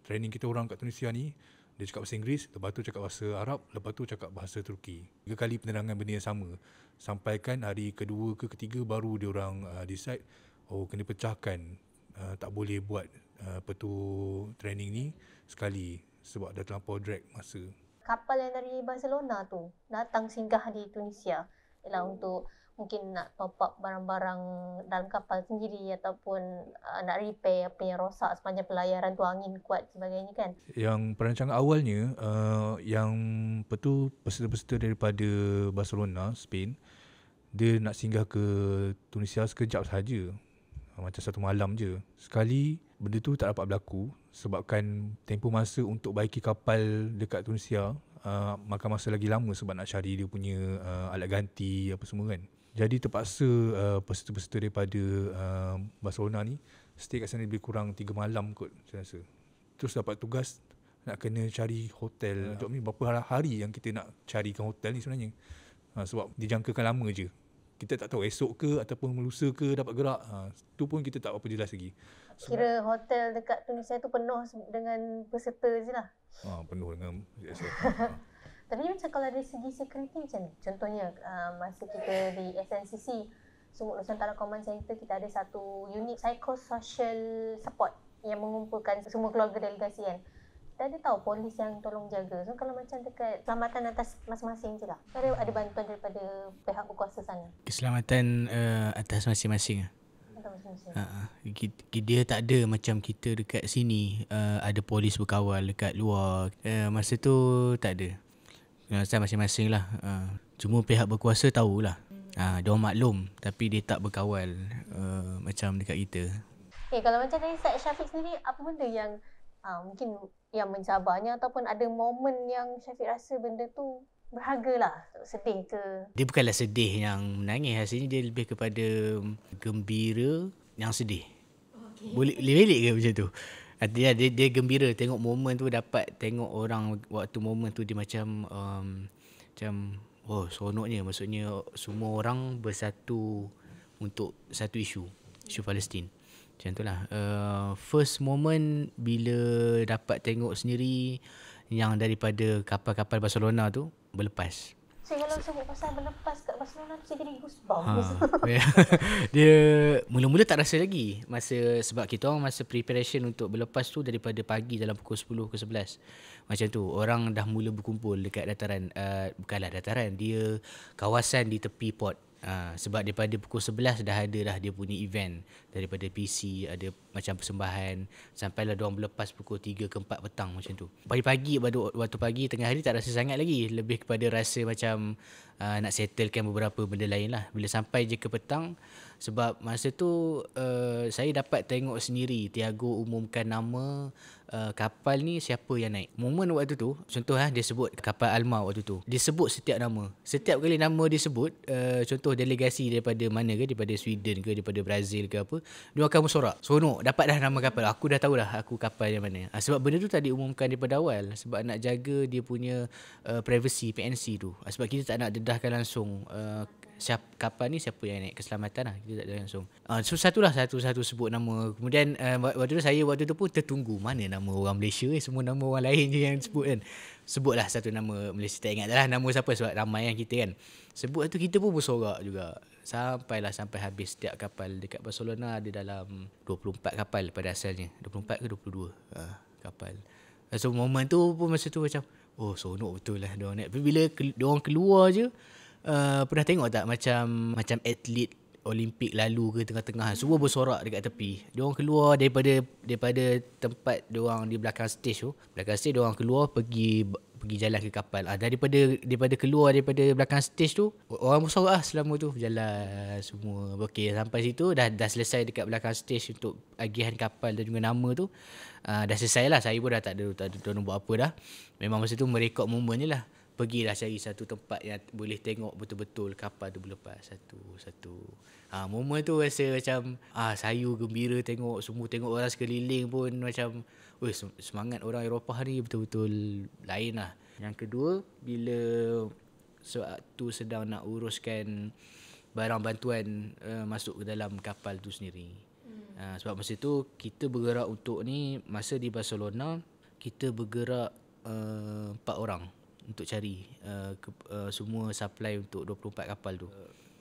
Training kita orang kat Tunisia ni, dia cakap bahasa Inggeris, lepas tu cakap bahasa Arab, lepas tu cakap bahasa Turki. 3 kali penerangan benda yang sama. Sampaikan hari kedua ke ketiga baru dia orang decide kena pecahkan, tak boleh buat training ni sekali sebab dah terlampau drag masa. Kapal yang dari Barcelona tu datang singgah di Tunisia ialah untuk mungkin nak top up barang-barang dalam kapal sendiri ataupun nak repair apa yang rosak sepanjang pelayaran tu, angin kuat sebagainya kan. Yang perancangan awalnya yang peserta-peserta daripada Barcelona, Spain, dia nak singgah ke Tunisia sekejap sahaja. Macam satu malam je. Sekali benda tu tak dapat berlaku sebabkan tempoh masa untuk baiki kapal dekat Tunisia makan masa lagi lama sebab nak cari dia punya alat ganti apa semua kan. Jadi terpaksa peserta-peserta daripada Barcelona ni stay kat sana lebih kurang 3 malam kot saya rasa. Terus dapat tugas nak kena cari hotel. Job ni berapa hari yang kita nak carikan hotel ni sebenarnya. Sebab dijangkakan lama je. Kita tak tahu esok ke ataupun lusa ke dapat gerak. Tu pun kita tak apa jelas lagi. Kira hotel dekat Tunisia tu penuh dengan peserta je lah. Penuh dengan Tapi macam kalau dari segi security macam ni. Contohnya masa kita di SNCC, Sumut Nusantara Command Center, kita ada satu unit psychosocial support yang mengumpulkan semua keluarga delegasi kan. Kita ada tahu polis yang tolong jaga. So kalau macam dekat keselamatan atas masing-masing je lah. Ada bantuan daripada pihak berkuasa sana. Keselamatan atas masing-masing. Dia tak ada macam kita dekat sini ada polis berkawal dekat luar. Masa tu tak ada. Keselamatan masing-masing lah. Cuma pihak berkuasa tahulah. Dia maklum tapi dia tak berkawal macam dekat kita. Kalau macam dari Ustaz Syafiq sendiri, apa benda yang mungkin yang mencabarnya ataupun ada momen yang Syafiq rasa benda tu berharga lah? Sedih ke? Dia bukanlah sedih yang menangis. Hasilnya dia lebih kepada gembira yang sedih. Boleh belik ke macam tu? Artinya dia gembira tengok momen tu, dapat tengok orang waktu momen tu dia macam seronoknya. Maksudnya semua orang bersatu untuk satu isu Palestin. Macam tu lah. First moment bila dapat tengok sendiri yang daripada kapal-kapal Barcelona tu berlepas. Kalau sebut pasal berlepas kat Barcelona tu, saya jadi goosebumps. Dia mula-mula tak rasa lagi sebab kita orang masa preparation untuk berlepas tu daripada pagi dalam pukul 10 ke 11. Macam tu orang dah mula berkumpul dekat dataran, bukanlah dataran, dia kawasan di tepi port. Sebab daripada pukul 11 dah ada dah dia punya event daripada PC, ada macam persembahan sampailah diorang berlepas pukul 3 ke 4 petang macam tu. Pagi-pagi waktu pagi tengah hari tak rasa sangat lagi, lebih kepada rasa macam nak settlekan beberapa benda lain lah. Bila sampai je ke petang, sebab masa tu saya dapat tengok sendiri Tiago umumkan nama kapal ni siapa yang naik. Momen waktu tu, contoh dia sebut kapal Alma waktu tu. Dia sebut setiap nama. Setiap kali nama dia sebut, contoh delegasi daripada mana ke, daripada Sweden ke, daripada Brazil ke apa, dia akan bersorak. Seronok, dapat dah nama kapal. Aku dah tahu dah aku kapal yang mana. Sebab benda tu tak diumumkan daripada awal. Sebab nak jaga dia punya privacy, PNC tu. Sebab kita tak nak dedahkan langsung kapal ni siapa yang naik, keselamatan lah, kita tak ada langsung. So satu sebut nama. Kemudian waktu tu pun tertunggu mana nama orang Malaysia, semua nama orang lain je yang sebut kan. Sebutlah satu nama Malaysia, tak ingat dah nama siapa sebab ramai kan kita kan. Sebut tu kita pun bersorak juga. Sampai habis setiap kapal. Dekat Barcelona ada dalam 24 kapal pada asalnya. 24 ke 22 kapal. So momen tu pun masa tu macam seronok betul lah diorang naik. Tapi bila diorang keluar je, pernah tengok tak macam atlet Olimpik lalu ke tengah-tengah semua bersorak dekat tepi. Diorang keluar daripada tempat diorang di belakang stage tu. Belakang stage diorang keluar pergi jalan ke kapal. Daripada keluar daripada belakang stage tu, orang bersorak selama tu berjalan semua. Okey, sampai situ dah selesai dekat belakang stage untuk agihan kapal dan juga nama tu. Dah selesai lah. Saya pun dah tak ada nak buat apa dah. Memang masa tu merekod momen je lah. Pergilah cari satu tempat yang boleh tengok betul-betul kapal tu berlepas satu-satu. Momen tu rasa macam sayu gembira tengok semua, tengok orang sekeliling pun macam semangat orang Eropah ni betul-betul lain lah. Yang kedua, bila sewaktu sedang nak uruskan barang bantuan masuk ke dalam kapal tu sendiri. Sebab masa tu kita bergerak untuk ni, masa di Barcelona kita bergerak 4 orang untuk cari semua supply untuk 24 kapal tu.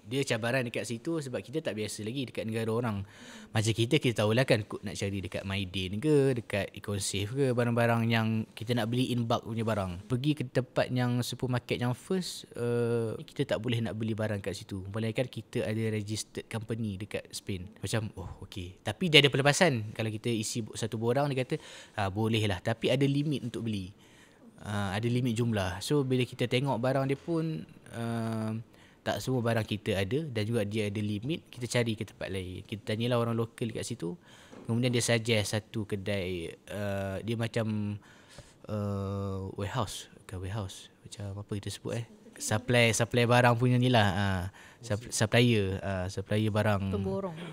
Dia cabaran dekat situ sebab kita tak biasa lagi dekat negara orang. Macam kita tahulah kan nak cari dekat Maidin ke, dekat Econsafe ke, barang-barang yang kita nak beli in bulk punya barang. Pergi ke tempat yang supermarket yang first, kita tak boleh nak beli barang kat situ. Melainkan kita ada registered company dekat Spain. Macam okey. Tapi dia ada pelepasan. Kalau kita isi satu borang, dia kata boleh lah. Tapi ada limit untuk beli. Ada limit jumlah. So bila kita tengok barang dia pun tak semua barang kita ada, dan juga dia ada limit, kita cari ke tempat lain. Kita tanyalah orang lokal dekat situ. Kemudian dia suggest satu kedai, dia macam warehouse, bukan warehouse, macam apa kita sebut supply barang punya ni lah. Supplier barang.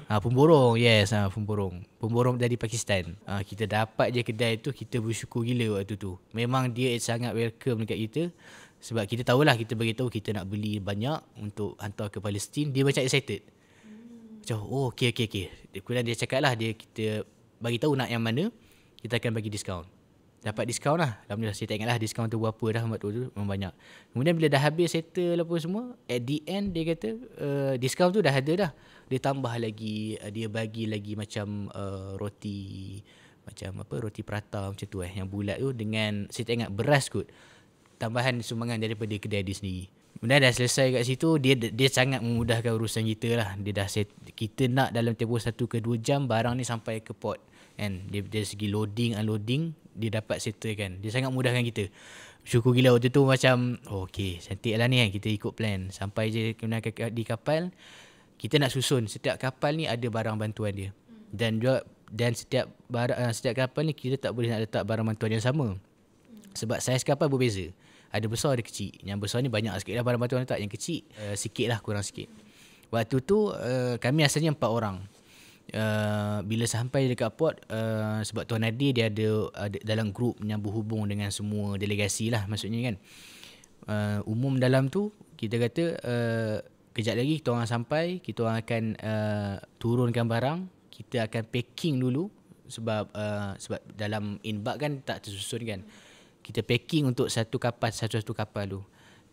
Pemborong, yes, pemborong dari Pakistan. Kita dapat je kedai tu, kita bersyukur gila waktu tu. Memang dia sangat welcome dekat kita. Sebab kita tahulah, kita beritahu kita nak beli banyak untuk hantar ke Palestin. Dia macam excited. Macam, okay. Kemudian dia cakap lah, kita bagi tahu nak yang mana, kita akan bagi diskaun. Dapat diskaun lah. Alhamdulillah, saya tak ingat lah diskaun tu berapa dah waktu tu. Memang banyak. Kemudian bila dah habis settle apa semua, at the end dia kata diskaun tu dah ada dah. Dia tambah lagi, dia bagi lagi macam roti, macam apa, roti prata macam tu yang bulat tu, dengan saya tak ingat beras kot. Tambahan sumbangan daripada kedai dia sendiri. Kemudian dah selesai kat situ, dia sangat memudahkan urusan kita lah. Dia dah kita nak dalam tempoh 1 ke 2 jam barang ni sampai ke port. Kan? Dari segi loading, unloading, dia dapat settle kan. Dia sangat mudahkan kita. Syukur gila waktu tu macam, okay, cantik lah ni kan. Kita ikut plan. Sampai je di kapal, kita nak susun. Setiap kapal ni ada barang bantuan dia. Dan setiap kapal ni kita tak boleh nak letak barang bantuan yang sama. Sebab saiz kapal berbeza. Ada besar, ada kecil. Yang besar ni banyak sikit lah barang bantuan letak. Yang kecil sikit lah, kurang sikit. Waktu tu kami asalnya 4 orang. Bila sampai dekat port, sebab Tuan Nadir dia ada dalam grup yang berhubung dengan semua delegasi lah maksudnya kan. Umum dalam tu kita kata kejap lagi kita orang sampai, kita orang akan turunkan barang, kita akan packing dulu sebab dalam inbak kan tak tersusun kan. Kita packing untuk satu kapal tu.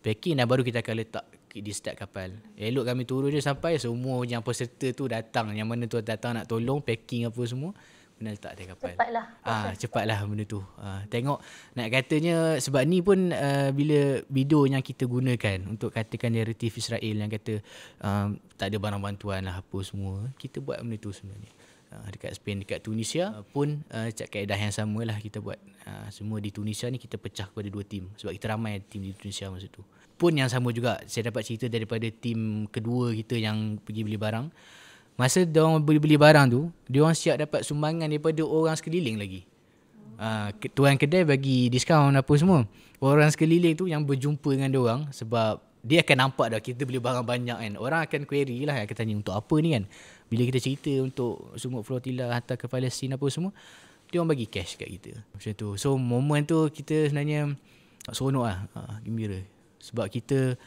Packing dan baru kita akan letak di setiap kapal. Elok kami turun je sampai semua yang peserta tu datang. Yang mana tu datang nak tolong packing apa semua. Kena letak di kapal. Cepatlah benda tu. Tengok nak katanya sebab ni pun bila video yang kita gunakan untuk katakan naratif Israel yang kata tak ada barang bantuan lah apa semua. Kita buat benda tu sebenarnya. Dekat Spain, dekat Tunisia pun kaedah yang sama lah kita buat. Semua di Tunisia ni kita pecah kepada 2 tim. Sebab kita ramai tim di Tunisia masa tu. Pun yang sama juga, saya dapat cerita daripada tim kedua kita yang pergi beli barang. Masa diorang beli barang tu, diorang siap dapat sumbangan daripada orang sekeliling lagi. Tuan kedai bagi diskaun apa semua. Orang sekeliling tu yang berjumpa dengan diorang, sebab dia akan nampak dah kita beli barang banyak kan. Orang akan query lah, akan tanya untuk apa ni kan. Bila kita cerita untuk semua flotilla hantar ke Palestin apa semua, diorang bagi cash kat kita. Macam tu. So momen tu kita sebenarnya seronok lah, gembira. Sebab kita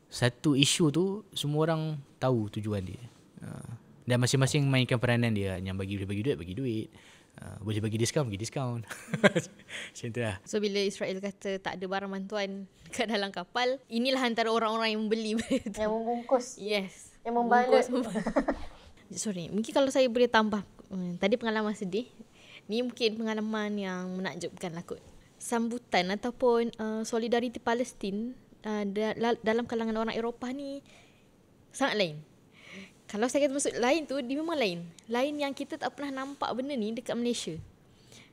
satu isu tu semua orang tahu tujuan dia. Dan masing-masing mainkan peranan dia. Yang bagi duit, bagi duit. Boleh bagi diskaun, bagi diskaun. Macam tu lah. So bila Israel kata tak ada barang bantuan kat dalam kapal, inilah antara orang-orang yang membeli benda tu. Yang membungkus. Yes. Yang membalut. Sorry, mungkin kalau saya boleh tambah. Tadi pengalaman sedih. Ni mungkin pengalaman yang menakjubkan lah kot. Sambutan ataupun solidariti Palestin dalam kalangan orang Eropah ni sangat lain. Kalau saya kata maksud lain tu, dia memang lain. Lain yang kita tak pernah nampak benda ni dekat Malaysia.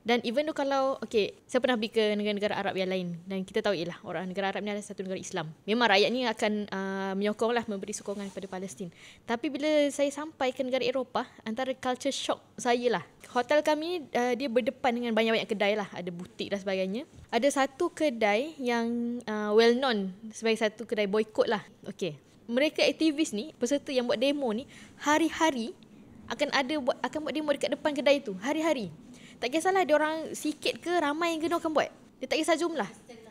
Dan even tu kalau, saya pernah pergi ke negara-negara Arab yang lain. Dan kita tahu ialah orang negara Arab ni adalah satu negara Islam. Memang rakyat ni akan menyokong lah, memberi sokongan kepada Palestin. Tapi bila saya sampai ke negara Eropah, antara culture shock saya lah. Hotel kami, dia berdepan dengan banyak-banyak kedai lah. Ada butik dan sebagainya. Ada satu kedai yang well known sebagai satu kedai boykot lah. Mereka aktivis ni, peserta yang buat demo ni, hari-hari akan buat demo dekat depan kedai tu. Hari-hari. Tak kisahlah dia orang sikit ke ramai ke dia akan buat. Dia tak kisah jumlah.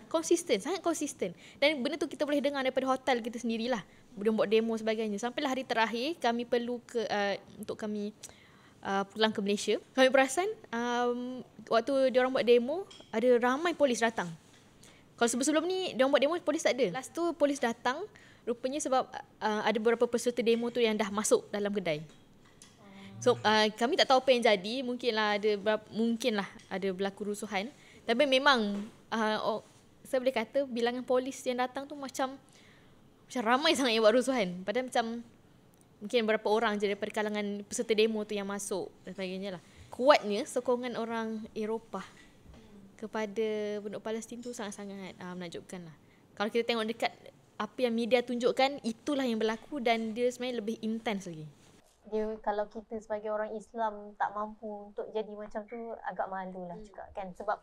Konsisten, sangat konsisten. Dan benda tu kita boleh dengar daripada hotel kita sendirilah. Dia buat demo sebagainya. Sampailah hari terakhir kami perlu untuk kami pulang ke Malaysia. Kami perasan waktu dia orang buat demo ada ramai polis datang. Kalau sebelum ni dia orang buat demo polis tak ada. Last tu polis datang rupanya sebab ada beberapa peserta demo tu yang dah masuk dalam kedai. So kami tak tahu apa yang jadi, mungkinlah ada berlaku rusuhan. Tapi memang saya boleh kata bilangan polis yang datang tu macam ramai sangat yang buat rusuhan. Padahal macam mungkin berapa orang je daripada kalangan peserta demo tu yang masuk dan sebagainya lah. Kuatnya sokongan orang Eropah kepada penduduk Palestin tu sangat-sangat menakjubkan lah. Kalau kita tengok dekat apa yang media tunjukkan, itulah yang berlaku dan dia sebenarnya lebih intens lagi. Kalau kita sebagai orang Islam tak mampu untuk jadi macam tu, agak malu lah juga kan. Sebab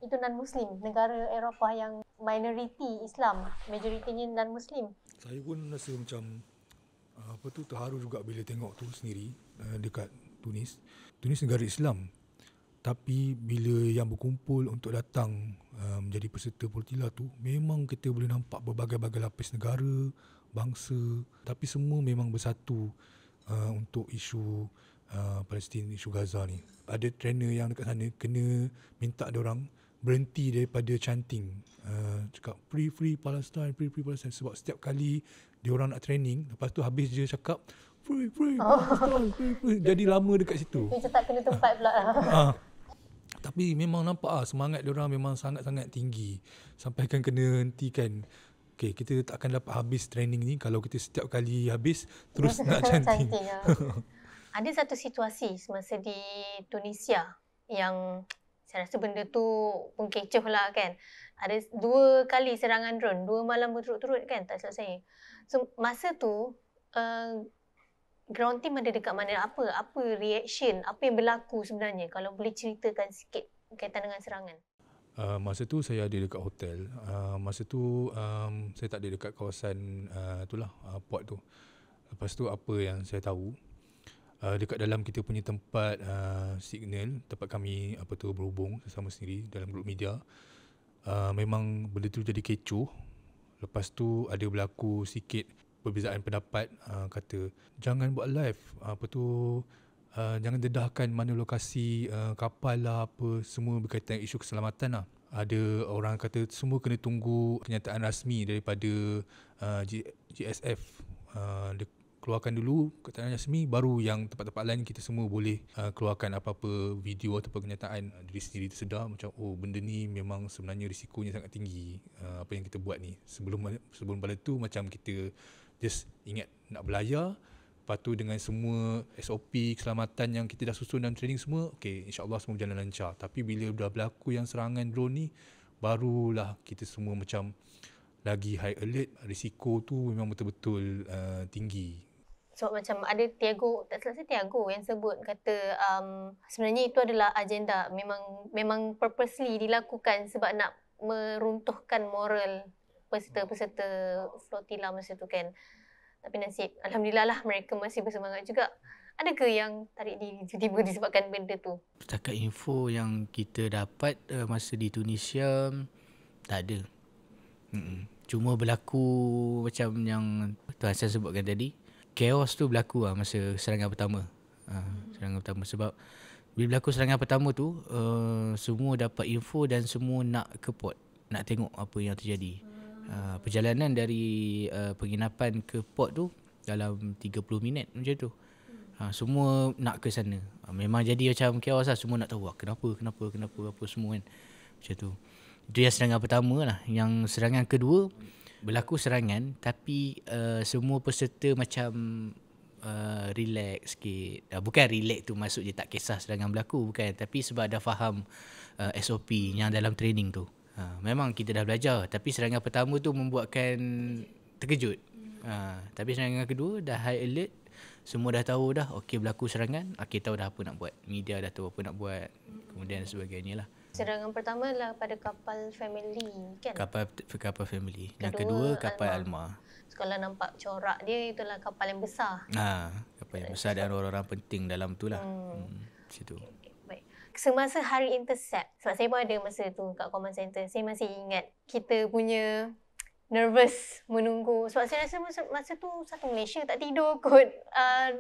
itu non-Muslim, negara Eropah yang minoriti Islam, majoritinya non-Muslim. Saya pun rasa macam terharu juga bila tengok tu sendiri dekat Tunis. Tunis negara Islam. Tapi bila yang berkumpul untuk datang menjadi peserta Portilla tu, memang kita boleh nampak berbagai-bagai lapis negara, bangsa, tapi semua memang bersatu untuk isu Palestin, isu Gaza ni. Ada trainer yang dekat sana kena minta diorang berhenti daripada chanting, cakap free Palestine, free Palestine, sebab setiap kali diorang nak training, lepas tu habis je cakap free Palestine, free. Jadi lama dekat situ. Macam tak kena tempat pula. Tapi memang nampak semangat diorang memang sangat-sangat tinggi. Sampai kan kena hentikan. Okay, kita tak akan dapat habis training ni kalau kita setiap kali habis terus nak chanting. Ada satu situasi semasa di Tunisia yang saya rasa benda tu pun kecoh lah kan. Ada 2 kali serangan drone, 2 malam berturut-turut kan, tak silap saya. So masa tu ground team ada dekat mana? Apa reaction? Apa yang berlaku sebenarnya? Kalau boleh ceritakan sikit berkaitan dengan serangan. Masa tu saya ada dekat hotel. Masa tu saya tak ada dekat kawasan port tu. Lepas tu apa yang saya tahu, dekat dalam kita punya tempat signal, tempat kami berhubung sesama sendiri dalam grup media, memang benda tu jadi kecoh. Lepas tu ada berlaku sikit perbezaan pendapat, kata jangan buat live, jangan dedahkan mana lokasi kapal lah, apa semua berkaitan isu keselamatan lah. Ada orang kata semua kena tunggu kenyataan rasmi daripada GSF, keluarkan dulu kenyataan rasmi, baru yang tempat-tempat lain kita semua boleh keluarkan apa-apa video atau kenyataan. Diri sendiri tersedar macam benda ni memang sebenarnya risikonya sangat tinggi, apa yang kita buat ni. Sebelum pada tu macam kita just ingat nak berlayar, lepas tu dengan semua SOP keselamatan yang kita dah susun dalam training semua, okay, insyaAllah semua berjalan lancar. Tapi bila dah berlaku yang serangan drone ni, barulah kita semua macam lagi high alert. Risiko tu memang betul-betul tinggi. Sebab macam ada Tiago, tak salah saya Tiago yang sebut, kata sebenarnya itu adalah agenda, memang purposely dilakukan sebab nak meruntuhkan moral peserta flotilla masa tu kan. Tapi nasib, alhamdulillah lah mereka masih bersemangat juga. Adakah yang tarik diri tiba-tiba disebabkan benda tu? Setakat info yang kita dapat masa di Tunisia, tak ada. Cuma berlaku macam yang Tuan Hassan sebutkan tadi, chaos tu berlaku masa serangan pertama. Serangan pertama sebab bila berlaku serangan pertama tu, semua dapat info dan semua nak ke port, nak tengok apa yang terjadi. Perjalanan dari penginapan ke port tu dalam 30 minit macam tu. Semua nak ke sana. Memang jadi macam chaos lah. Semua nak tahu kenapa apa semua kan. Macam tu. Itu yang serangan pertama lah. Yang serangan kedua, berlaku serangan tapi semua peserta macam relax sikit. Bukan relax tu maksud je tak kisah serangan berlaku, bukan. Tapi sebab dah faham SOP yang dalam training tu. Memang kita dah belajar, tapi serangan pertama tu membuatkan terkejut. Tapi serangan kedua dah high alert, semua dah tahu dah okey berlaku serangan, okey tahu dah apa nak buat, media dah tahu apa nak buat, kemudian sebagainya lah. Serangan pertama adalah pada kapal family kan? Kapal family. Yang kedua kapal Alma. Kalau nampak corak dia, itulah kapal yang besar. Kapal yang besar dan orang-orang penting dalam tu lah. Situ. Semasa hari intercept, sebab saya pun ada masa tu kat command center, saya masih ingat kita punya nervous menunggu. Sebab saya rasa masa tu satu Malaysia tak tidur kot,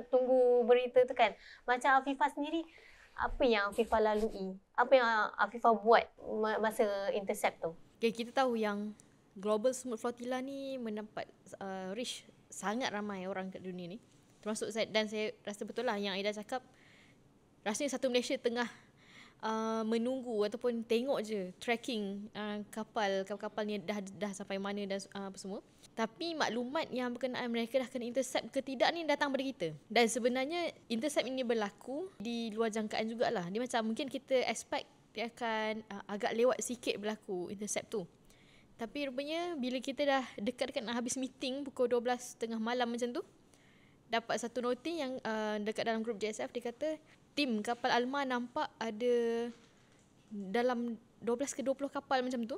tunggu berita tu kan. Macam Afifah sendiri, apa yang Afifah lalui? Apa yang Afifah buat masa intercept tu? Okay, kita tahu yang Global Smooth Flotilla ni mendapat reach sangat ramai orang kat dunia ni. Termasuk saya, dan saya rasa betul lah yang Aida cakap, rasanya satu Malaysia tengah menunggu ataupun tengok je tracking kapal ni dah sampai mana dan apa semua. Tapi maklumat yang berkenaan mereka dah kena intercept ke tidak ni datang pada kita. Dan sebenarnya intercept ini berlaku di luar jangkaan jugalah. Dia macam mungkin kita expect dia akan agak lewat sikit berlaku intercept tu. Tapi rupanya bila kita dah dekat-dekat nak habis meeting pukul 12 tengah malam macam tu, dapat satu noti yang dekat dalam grup JSF, dia kata tim kapal Alma nampak ada dalam 12 ke 20 kapal macam tu,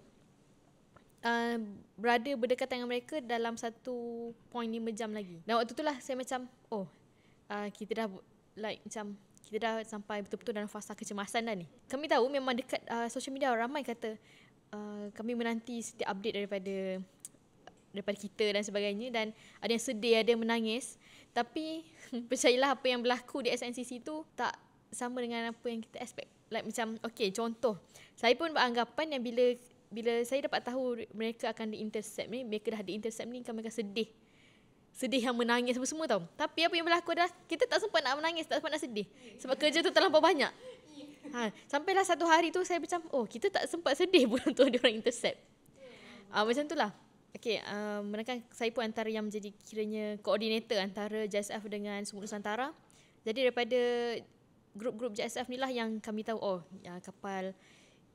berada berdekatan dengan mereka dalam 1.5 jam lagi. Dan waktu itulah saya macam, kita dah macam kita dah sampai betul-betul dalam fasa kecemasan dah ni. Kami tahu memang dekat social media ramai kata kami menanti setiap update daripada kita dan sebagainya, dan ada yang sedih, ada yang menangis. Tapi percayalah, apa yang berlaku di SNCC tu tak sama dengan apa yang kita expect. Macam contoh, saya pun beranggapan yang bila saya dapat tahu mereka akan di-intercept ni, mereka dah di-intercept ni, kami akan sedih yang menangis semua tau. Tapi apa yang berlaku adalah kita tak sempat nak menangis, tak sempat nak sedih, sebab kerja tu terlampau banyak. Sampailah satu hari tu saya macam, kita tak sempat sedih pun untuk diorang intercept. Macam tu lah. Menakan saya pun antara yang menjadi kiranya koordinator antara JSF dengan Sumut Nusantara. Jadi daripada grup-grup JSF ni lah yang kami tahu, kapal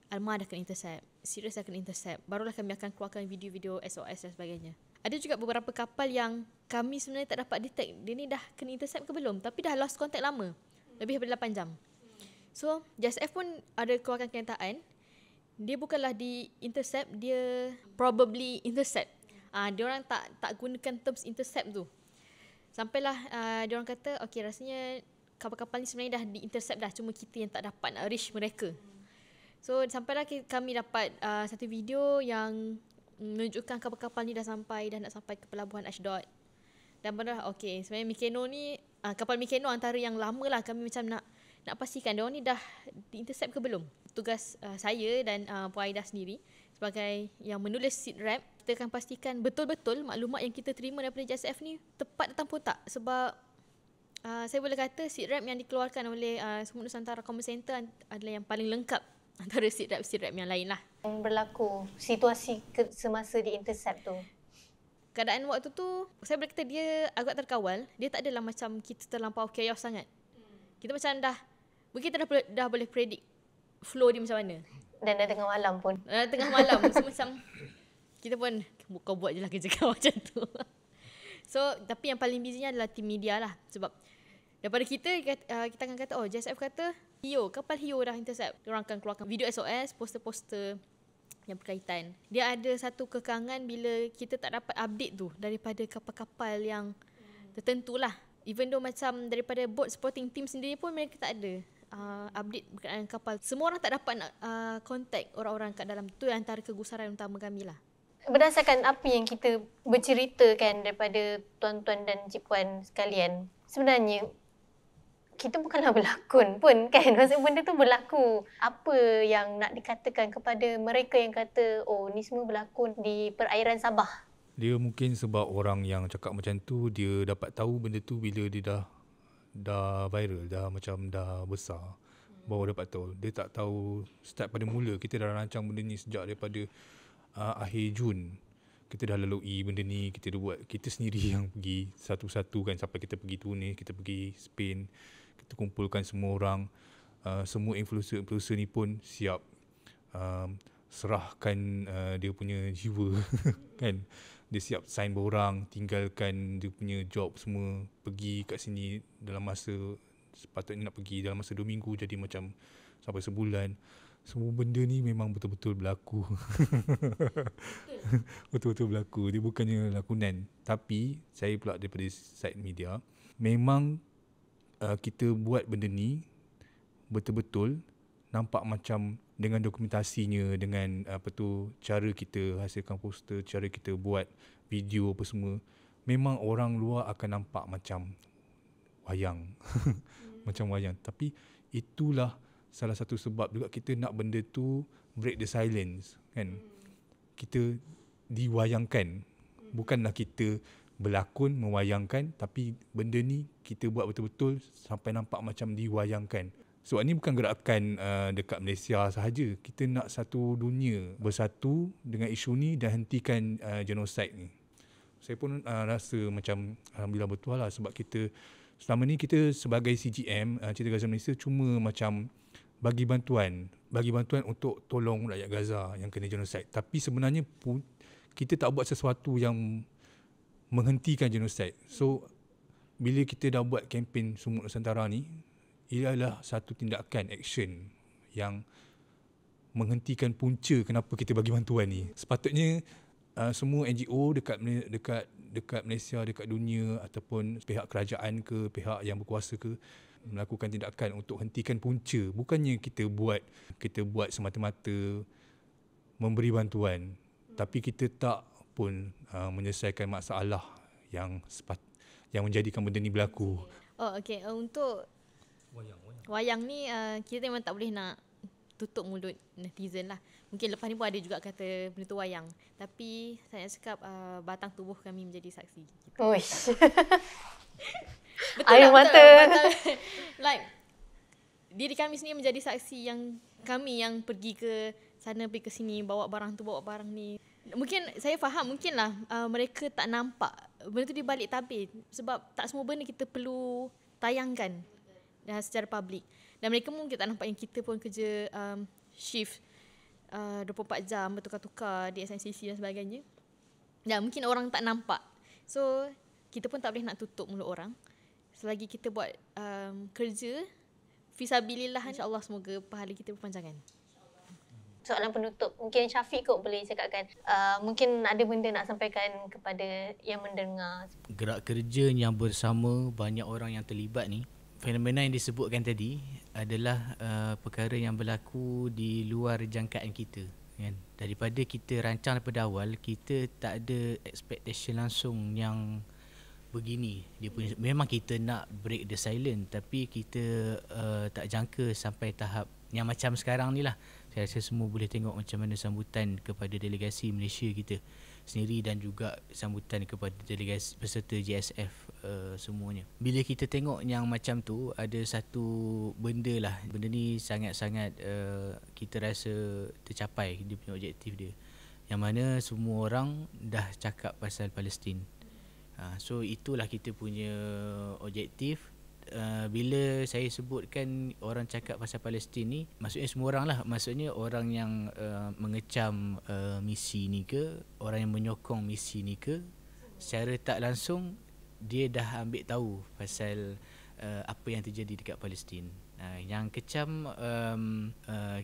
Alma dah kena intercept, Sirius dah kena intercept. Barulah kami akan keluarkan video-video SOS dan sebagainya. Ada juga beberapa kapal yang kami sebenarnya tak dapat detect dia ni dah kena intercept ke belum, tapi dah lost contact lama, lebih daripada 8 jam. So JSF pun ada keluarkan kenyataan, dia bukanlah di intercept, dia probably intercept. Dia orang tak gunakan terms intercept tu. Sampailah dia orang kata rasanya kapal-kapal ni sebenarnya dah di intercept dah, cuma kita yang tak dapat nak reach mereka. So sampailah kami dapat satu video yang menunjukkan kapal-kapal ni dah nak sampai ke pelabuhan Ashdod. Dan benar sebenarnya Mikeno ni, kapal Mikeno antara yang lama lah kami macam nak pastikan dia orang ni dah di-intercept ke belum. Tugas saya dan Puan Aida sendiri sebagai yang menulis SITRAP, kita akan pastikan betul-betul maklumat yang kita terima daripada JSF ni tepat ataupun tak. Sebab saya boleh kata SITRAP yang dikeluarkan oleh Sumut Nusantara Command Center adalah yang paling lengkap antara SITRAP yang lain lah. Yang berlaku situasi semasa di-intercept tu, keadaan waktu tu saya boleh kata dia agak terkawal. Dia tak adalah macam kita terlampau chaos sangat. Kita macam mungkin kita dah boleh predict flow dia macam mana. Dan dah tengah malam pun. Tengah malam. So macam kita pun kau buat je lah kerja kau macam tu. So tapi yang paling busynya adalah tim media lah. Sebab daripada kita akan kata JSF kata kapal Hiyo dah intercept. Diorang akan keluarkan video SOS, poster-poster yang berkaitan. Dia ada satu kekangan bila kita tak dapat update tu daripada kapal-kapal yang tertentu lah. Even though macam daripada boat supporting team sendiri pun mereka tak ada update berkaitan kapal. Semua orang tak dapat nak contact orang-orang kat dalam tu, yang antara kegusaran utama kami lah. Berdasarkan apa yang kita berceritakan daripada tuan-tuan dan cik puan sekalian, sebenarnya kita bukanlah berlakon pun kan. Maksudnya benda tu berlaku. Apa yang nak dikatakan kepada mereka yang kata ni semua berlakon di perairan Sabah? Dia mungkin sebab orang yang cakap macam tu, dia dapat tahu benda tu bila dia dah viral, dah besar. Baru dapat tahu. Dia tak tahu start pada mula. Kita dah rancang benda ni sejak daripada akhir Jun. Kita dah lalui benda ni, kita dah buat, kita sendiri yang pergi satu-satu kan, sampai kita pergi Tunis, kita pergi Spain, kita kumpulkan semua orang, semua influencer ni pun siap serahkan dia punya jiwa kan. Dia siap sign borang, tinggalkan dia punya job semua, pergi kat sini dalam masa sepatutnya nak pergi dalam masa 2 minggu jadi macam sampai sebulan. Semua benda ni memang betul-betul berlaku. Betul-betul berlaku. Dia bukannya lakonan. Tapi saya pula daripada side media, memang kita buat benda ni betul-betul nampak macam dengan dokumentasinya, dengan cara kita hasilkan poster, cara kita buat video apa semua, memang orang luar akan nampak macam wayang. Macam wayang. Tapi itulah salah satu sebab juga kita nak benda tu break the silence kan. Kita diwayangkan, bukanlah kita berlakon mewayangkan, tapi benda ni kita buat betul-betul sampai nampak macam diwayangkan. Sebab ni bukan gerakan dekat Malaysia sahaja. Kita nak satu dunia bersatu dengan isu ni dan hentikan genosid ni. Saya pun rasa macam alhamdulillah betul lah, sebab kita selama ni kita sebagai CGM Cerita Gaza Malaysia cuma macam bagi bantuan untuk tolong rakyat Gaza yang kena genosid. Tapi sebenarnya pun kita tak buat sesuatu yang menghentikan genosid. So bila kita dah buat kempen Sumut Nusantara ni, ialah satu tindakan, action yang menghentikan punca kenapa kita bagi bantuan ni. Sepatutnya semua NGO dekat Malaysia, dekat dunia ataupun pihak kerajaan ke, pihak yang berkuasa ke, melakukan tindakan untuk hentikan punca. Bukannya kita buat semata-mata memberi bantuan, tapi kita tak pun menyelesaikan masalah yang menjadikan benda ni berlaku. Oh, okey. Untuk wayang ni kita memang tak boleh nak tutup mulut netizen lah. Mungkin lepas ni pun ada juga kata benda tu wayang. Tapi saya nak cakap batang tubuh kami menjadi saksi. Uish. Betul Air lah, mata. betul lah. Like, diri kami sendiri menjadi saksi yang kami yang pergi ke sana, pergi ke sini, bawa barang tu, bawa barang ni. Mungkin saya faham, mungkinlah mereka tak nampak benda tu di balik tabir. Sebab tak semua benda kita perlu tayangkan secara public. Dan mereka mungkin tak nampak yang kita pun kerja shift 24 jam, bertukar-tukar di SNCC dan sebagainya. Dan mungkin orang tak nampak. So, kita pun tak boleh nak tutup mulut orang. Selagi kita buat kerja, fisabilillah, insyaAllah semoga pahala kita berpanjangan. Soalan penutup, mungkin Syafiq kot boleh cakapkan. Mungkin ada benda nak sampaikan kepada yang mendengar. Gerak kerja yang bersama banyak orang yang terlibat ni, fenomena yang disebutkan tadi adalah perkara yang berlaku di luar jangkaan kita, kan? Daripada kita rancang daripada awal, kita tak ada expectation langsung yang begini. Dia punya, memang kita nak break the silence, tapi kita tak jangka sampai tahap yang macam sekarang ni lah. Saya rasa semua boleh tengok macam mana sambutan kepada delegasi Malaysia kita sendiri dan juga sambutan kepada delegasi peserta JSF semuanya. Bila kita tengok yang macam tu, ada satu benda lah, benda ni sangat-sangat kita rasa tercapai dia punya objektif dia, yang mana semua orang dah cakap pasal Palestin. So itulah kita punya objektif. Bila saya sebutkan orang cakap pasal Palestin ni, maksudnya semua orang lah. Maksudnya orang yang mengecam misi ni ke, orang yang menyokong misi ni ke, secara tak langsung dia dah ambil tahu pasal apa yang terjadi dekat Palestin. Yang kecam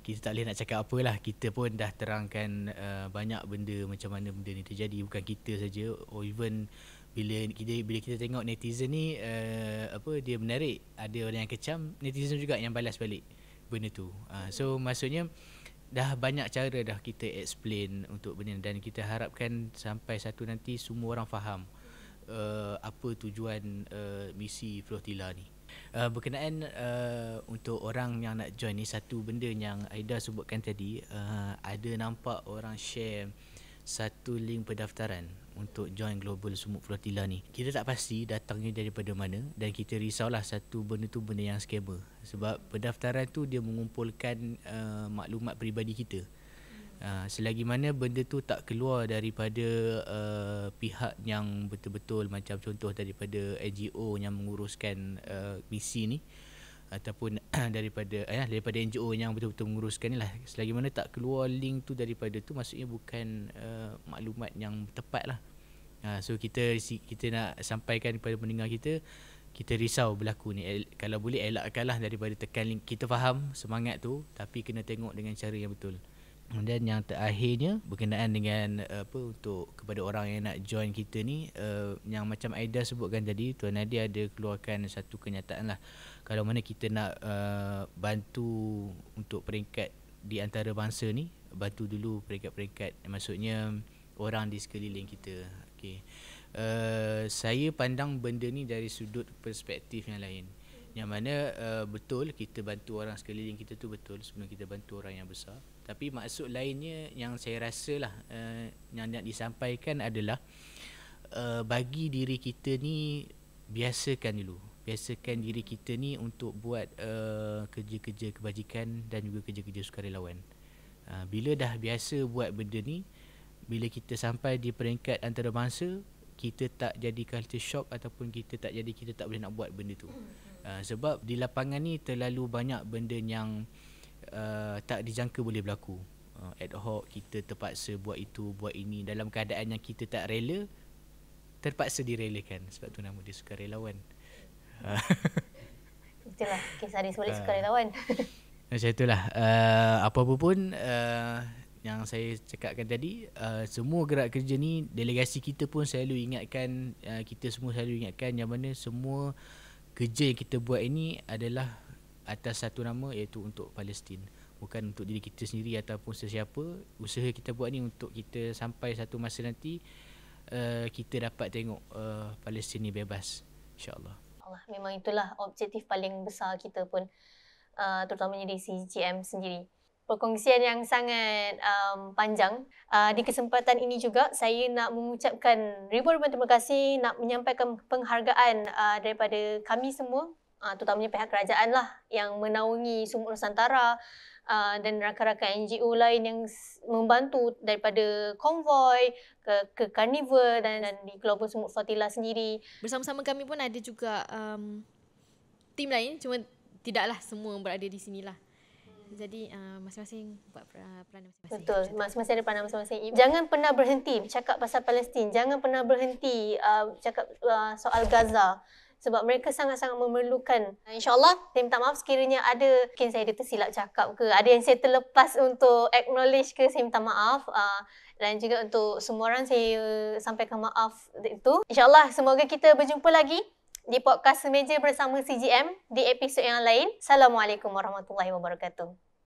kita tak boleh nak cakap apalah. Kita pun dah terangkan banyak benda macam mana benda ni terjadi. Bukan kita saja, or even bila kita tengok netizen ni dia menarik, ada orang yang kecam, netizen juga yang balas balik benda tu. So maksudnya dah banyak cara dah kita explain untuk benda, dan kita harapkan sampai satu nanti semua orang faham apa tujuan misi flotilla ni. Berkenaan untuk orang yang nak join ni, satu benda yang Aida sebutkan tadi, ada nampak orang share satu link pendaftaran untuk join Global Sumuk Flotilla ni. Kita tak pasti datangnya daripada mana, dan kita risaulah satu benda tu benda yang scammer. Sebab pendaftaran tu dia mengumpulkan maklumat peribadi kita. Selagi mana benda tu tak keluar daripada pihak yang betul-betul, macam contoh daripada NGO yang menguruskan misi ni, ataupun daripada NGO yang betul-betul menguruskan ni lah, selagi mana tak keluar link tu daripada tu, maksudnya bukan maklumat yang tepat lah. So kita nak sampaikan kepada pendengar kita risau berlaku ni. Kalau boleh elakkanlah daripada tekan link. Kita faham semangat tu, tapi kena tengok dengan cara yang betul. Dan yang terakhirnya berkenaan dengan untuk kepada orang yang nak join kita ni, yang macam Aida sebutkan tadi, Tuan Nadia ada keluarkan satu kenyataan lah, kalau mana kita nak bantu untuk peringkat di antarabangsa ni, bantu dulu peringkat-peringkat, maksudnya orang di sekeliling kita. Okay. Saya pandang benda ni dari sudut perspektif yang lain, yang mana betul kita bantu orang sekeliling kita tu betul sebelum kita bantu orang yang besar. Tapi maksud lainnya yang saya rasa lah yang nak disampaikan adalah bagi diri kita ni, biasakan diri kita ni untuk buat kerja-kerja kebajikan dan juga kerja-kerja sukarelawan. Bila dah biasa buat benda ni, bila kita sampai di peringkat antarabangsa, kita tak jadi culture shock, ataupun kita tak boleh nak buat benda tu. Sebab di lapangan ni terlalu banyak benda yang tak dijangka boleh berlaku. Ad hoc kita terpaksa buat itu, buat ini, dalam keadaan yang kita tak rela, terpaksa direlakan. Sebab tu nama dia sukarelawan. Itulah kisah dia sebalik sukarelawan. Macam itulah. Apa-apa pun yang saya cakapkan tadi, semua gerak kerja ni, delegasi kita pun selalu ingatkan, kita semua selalu ingatkan yang mana semua kerja yang kita buat ini adalah atas satu nama, iaitu untuk Palestin. Bukan untuk diri kita sendiri ataupun sesiapa. Usaha kita buat ni untuk kita sampai satu masa nanti kita dapat tengok Palestin ni bebas, insyaAllah. Memang itulah objektif paling besar kita pun, terutamanya di CGM sendiri. Perkongsian yang sangat panjang. Di kesempatan ini juga saya nak mengucapkan ribuan terima kasih, nak menyampaikan penghargaan daripada kami semua, terutamanya pihak kerajaan lah yang menaungi Sumut Nusantara, dan rakan-rakan NGO lain yang membantu, daripada konvoi ke Carnival dan di Global Sumut Flotilla sendiri. Bersama-sama kami pun ada juga tim lain, cuma tidaklah semua berada di sinilah. Jadi masing-masing buat peranan masing-masing. Betul, masing-masing ada peranan masing-masing. Jangan pernah berhenti cakap pasal Palestin. Jangan pernah berhenti cakap soal Gaza. Sebab mereka sangat-sangat memerlukan. InsyaAllah, saya minta maaf sekiranya mungkin saya ada tersilap cakap ke, ada yang saya terlepas untuk acknowledge ke, saya minta maaf. Dan juga untuk semua orang saya sampaikan maaf itu. InsyaAllah, semoga kita berjumpa lagi di podcast Semeja bersama CGM di episod yang lain. Assalamualaikum warahmatullahi wabarakatuh.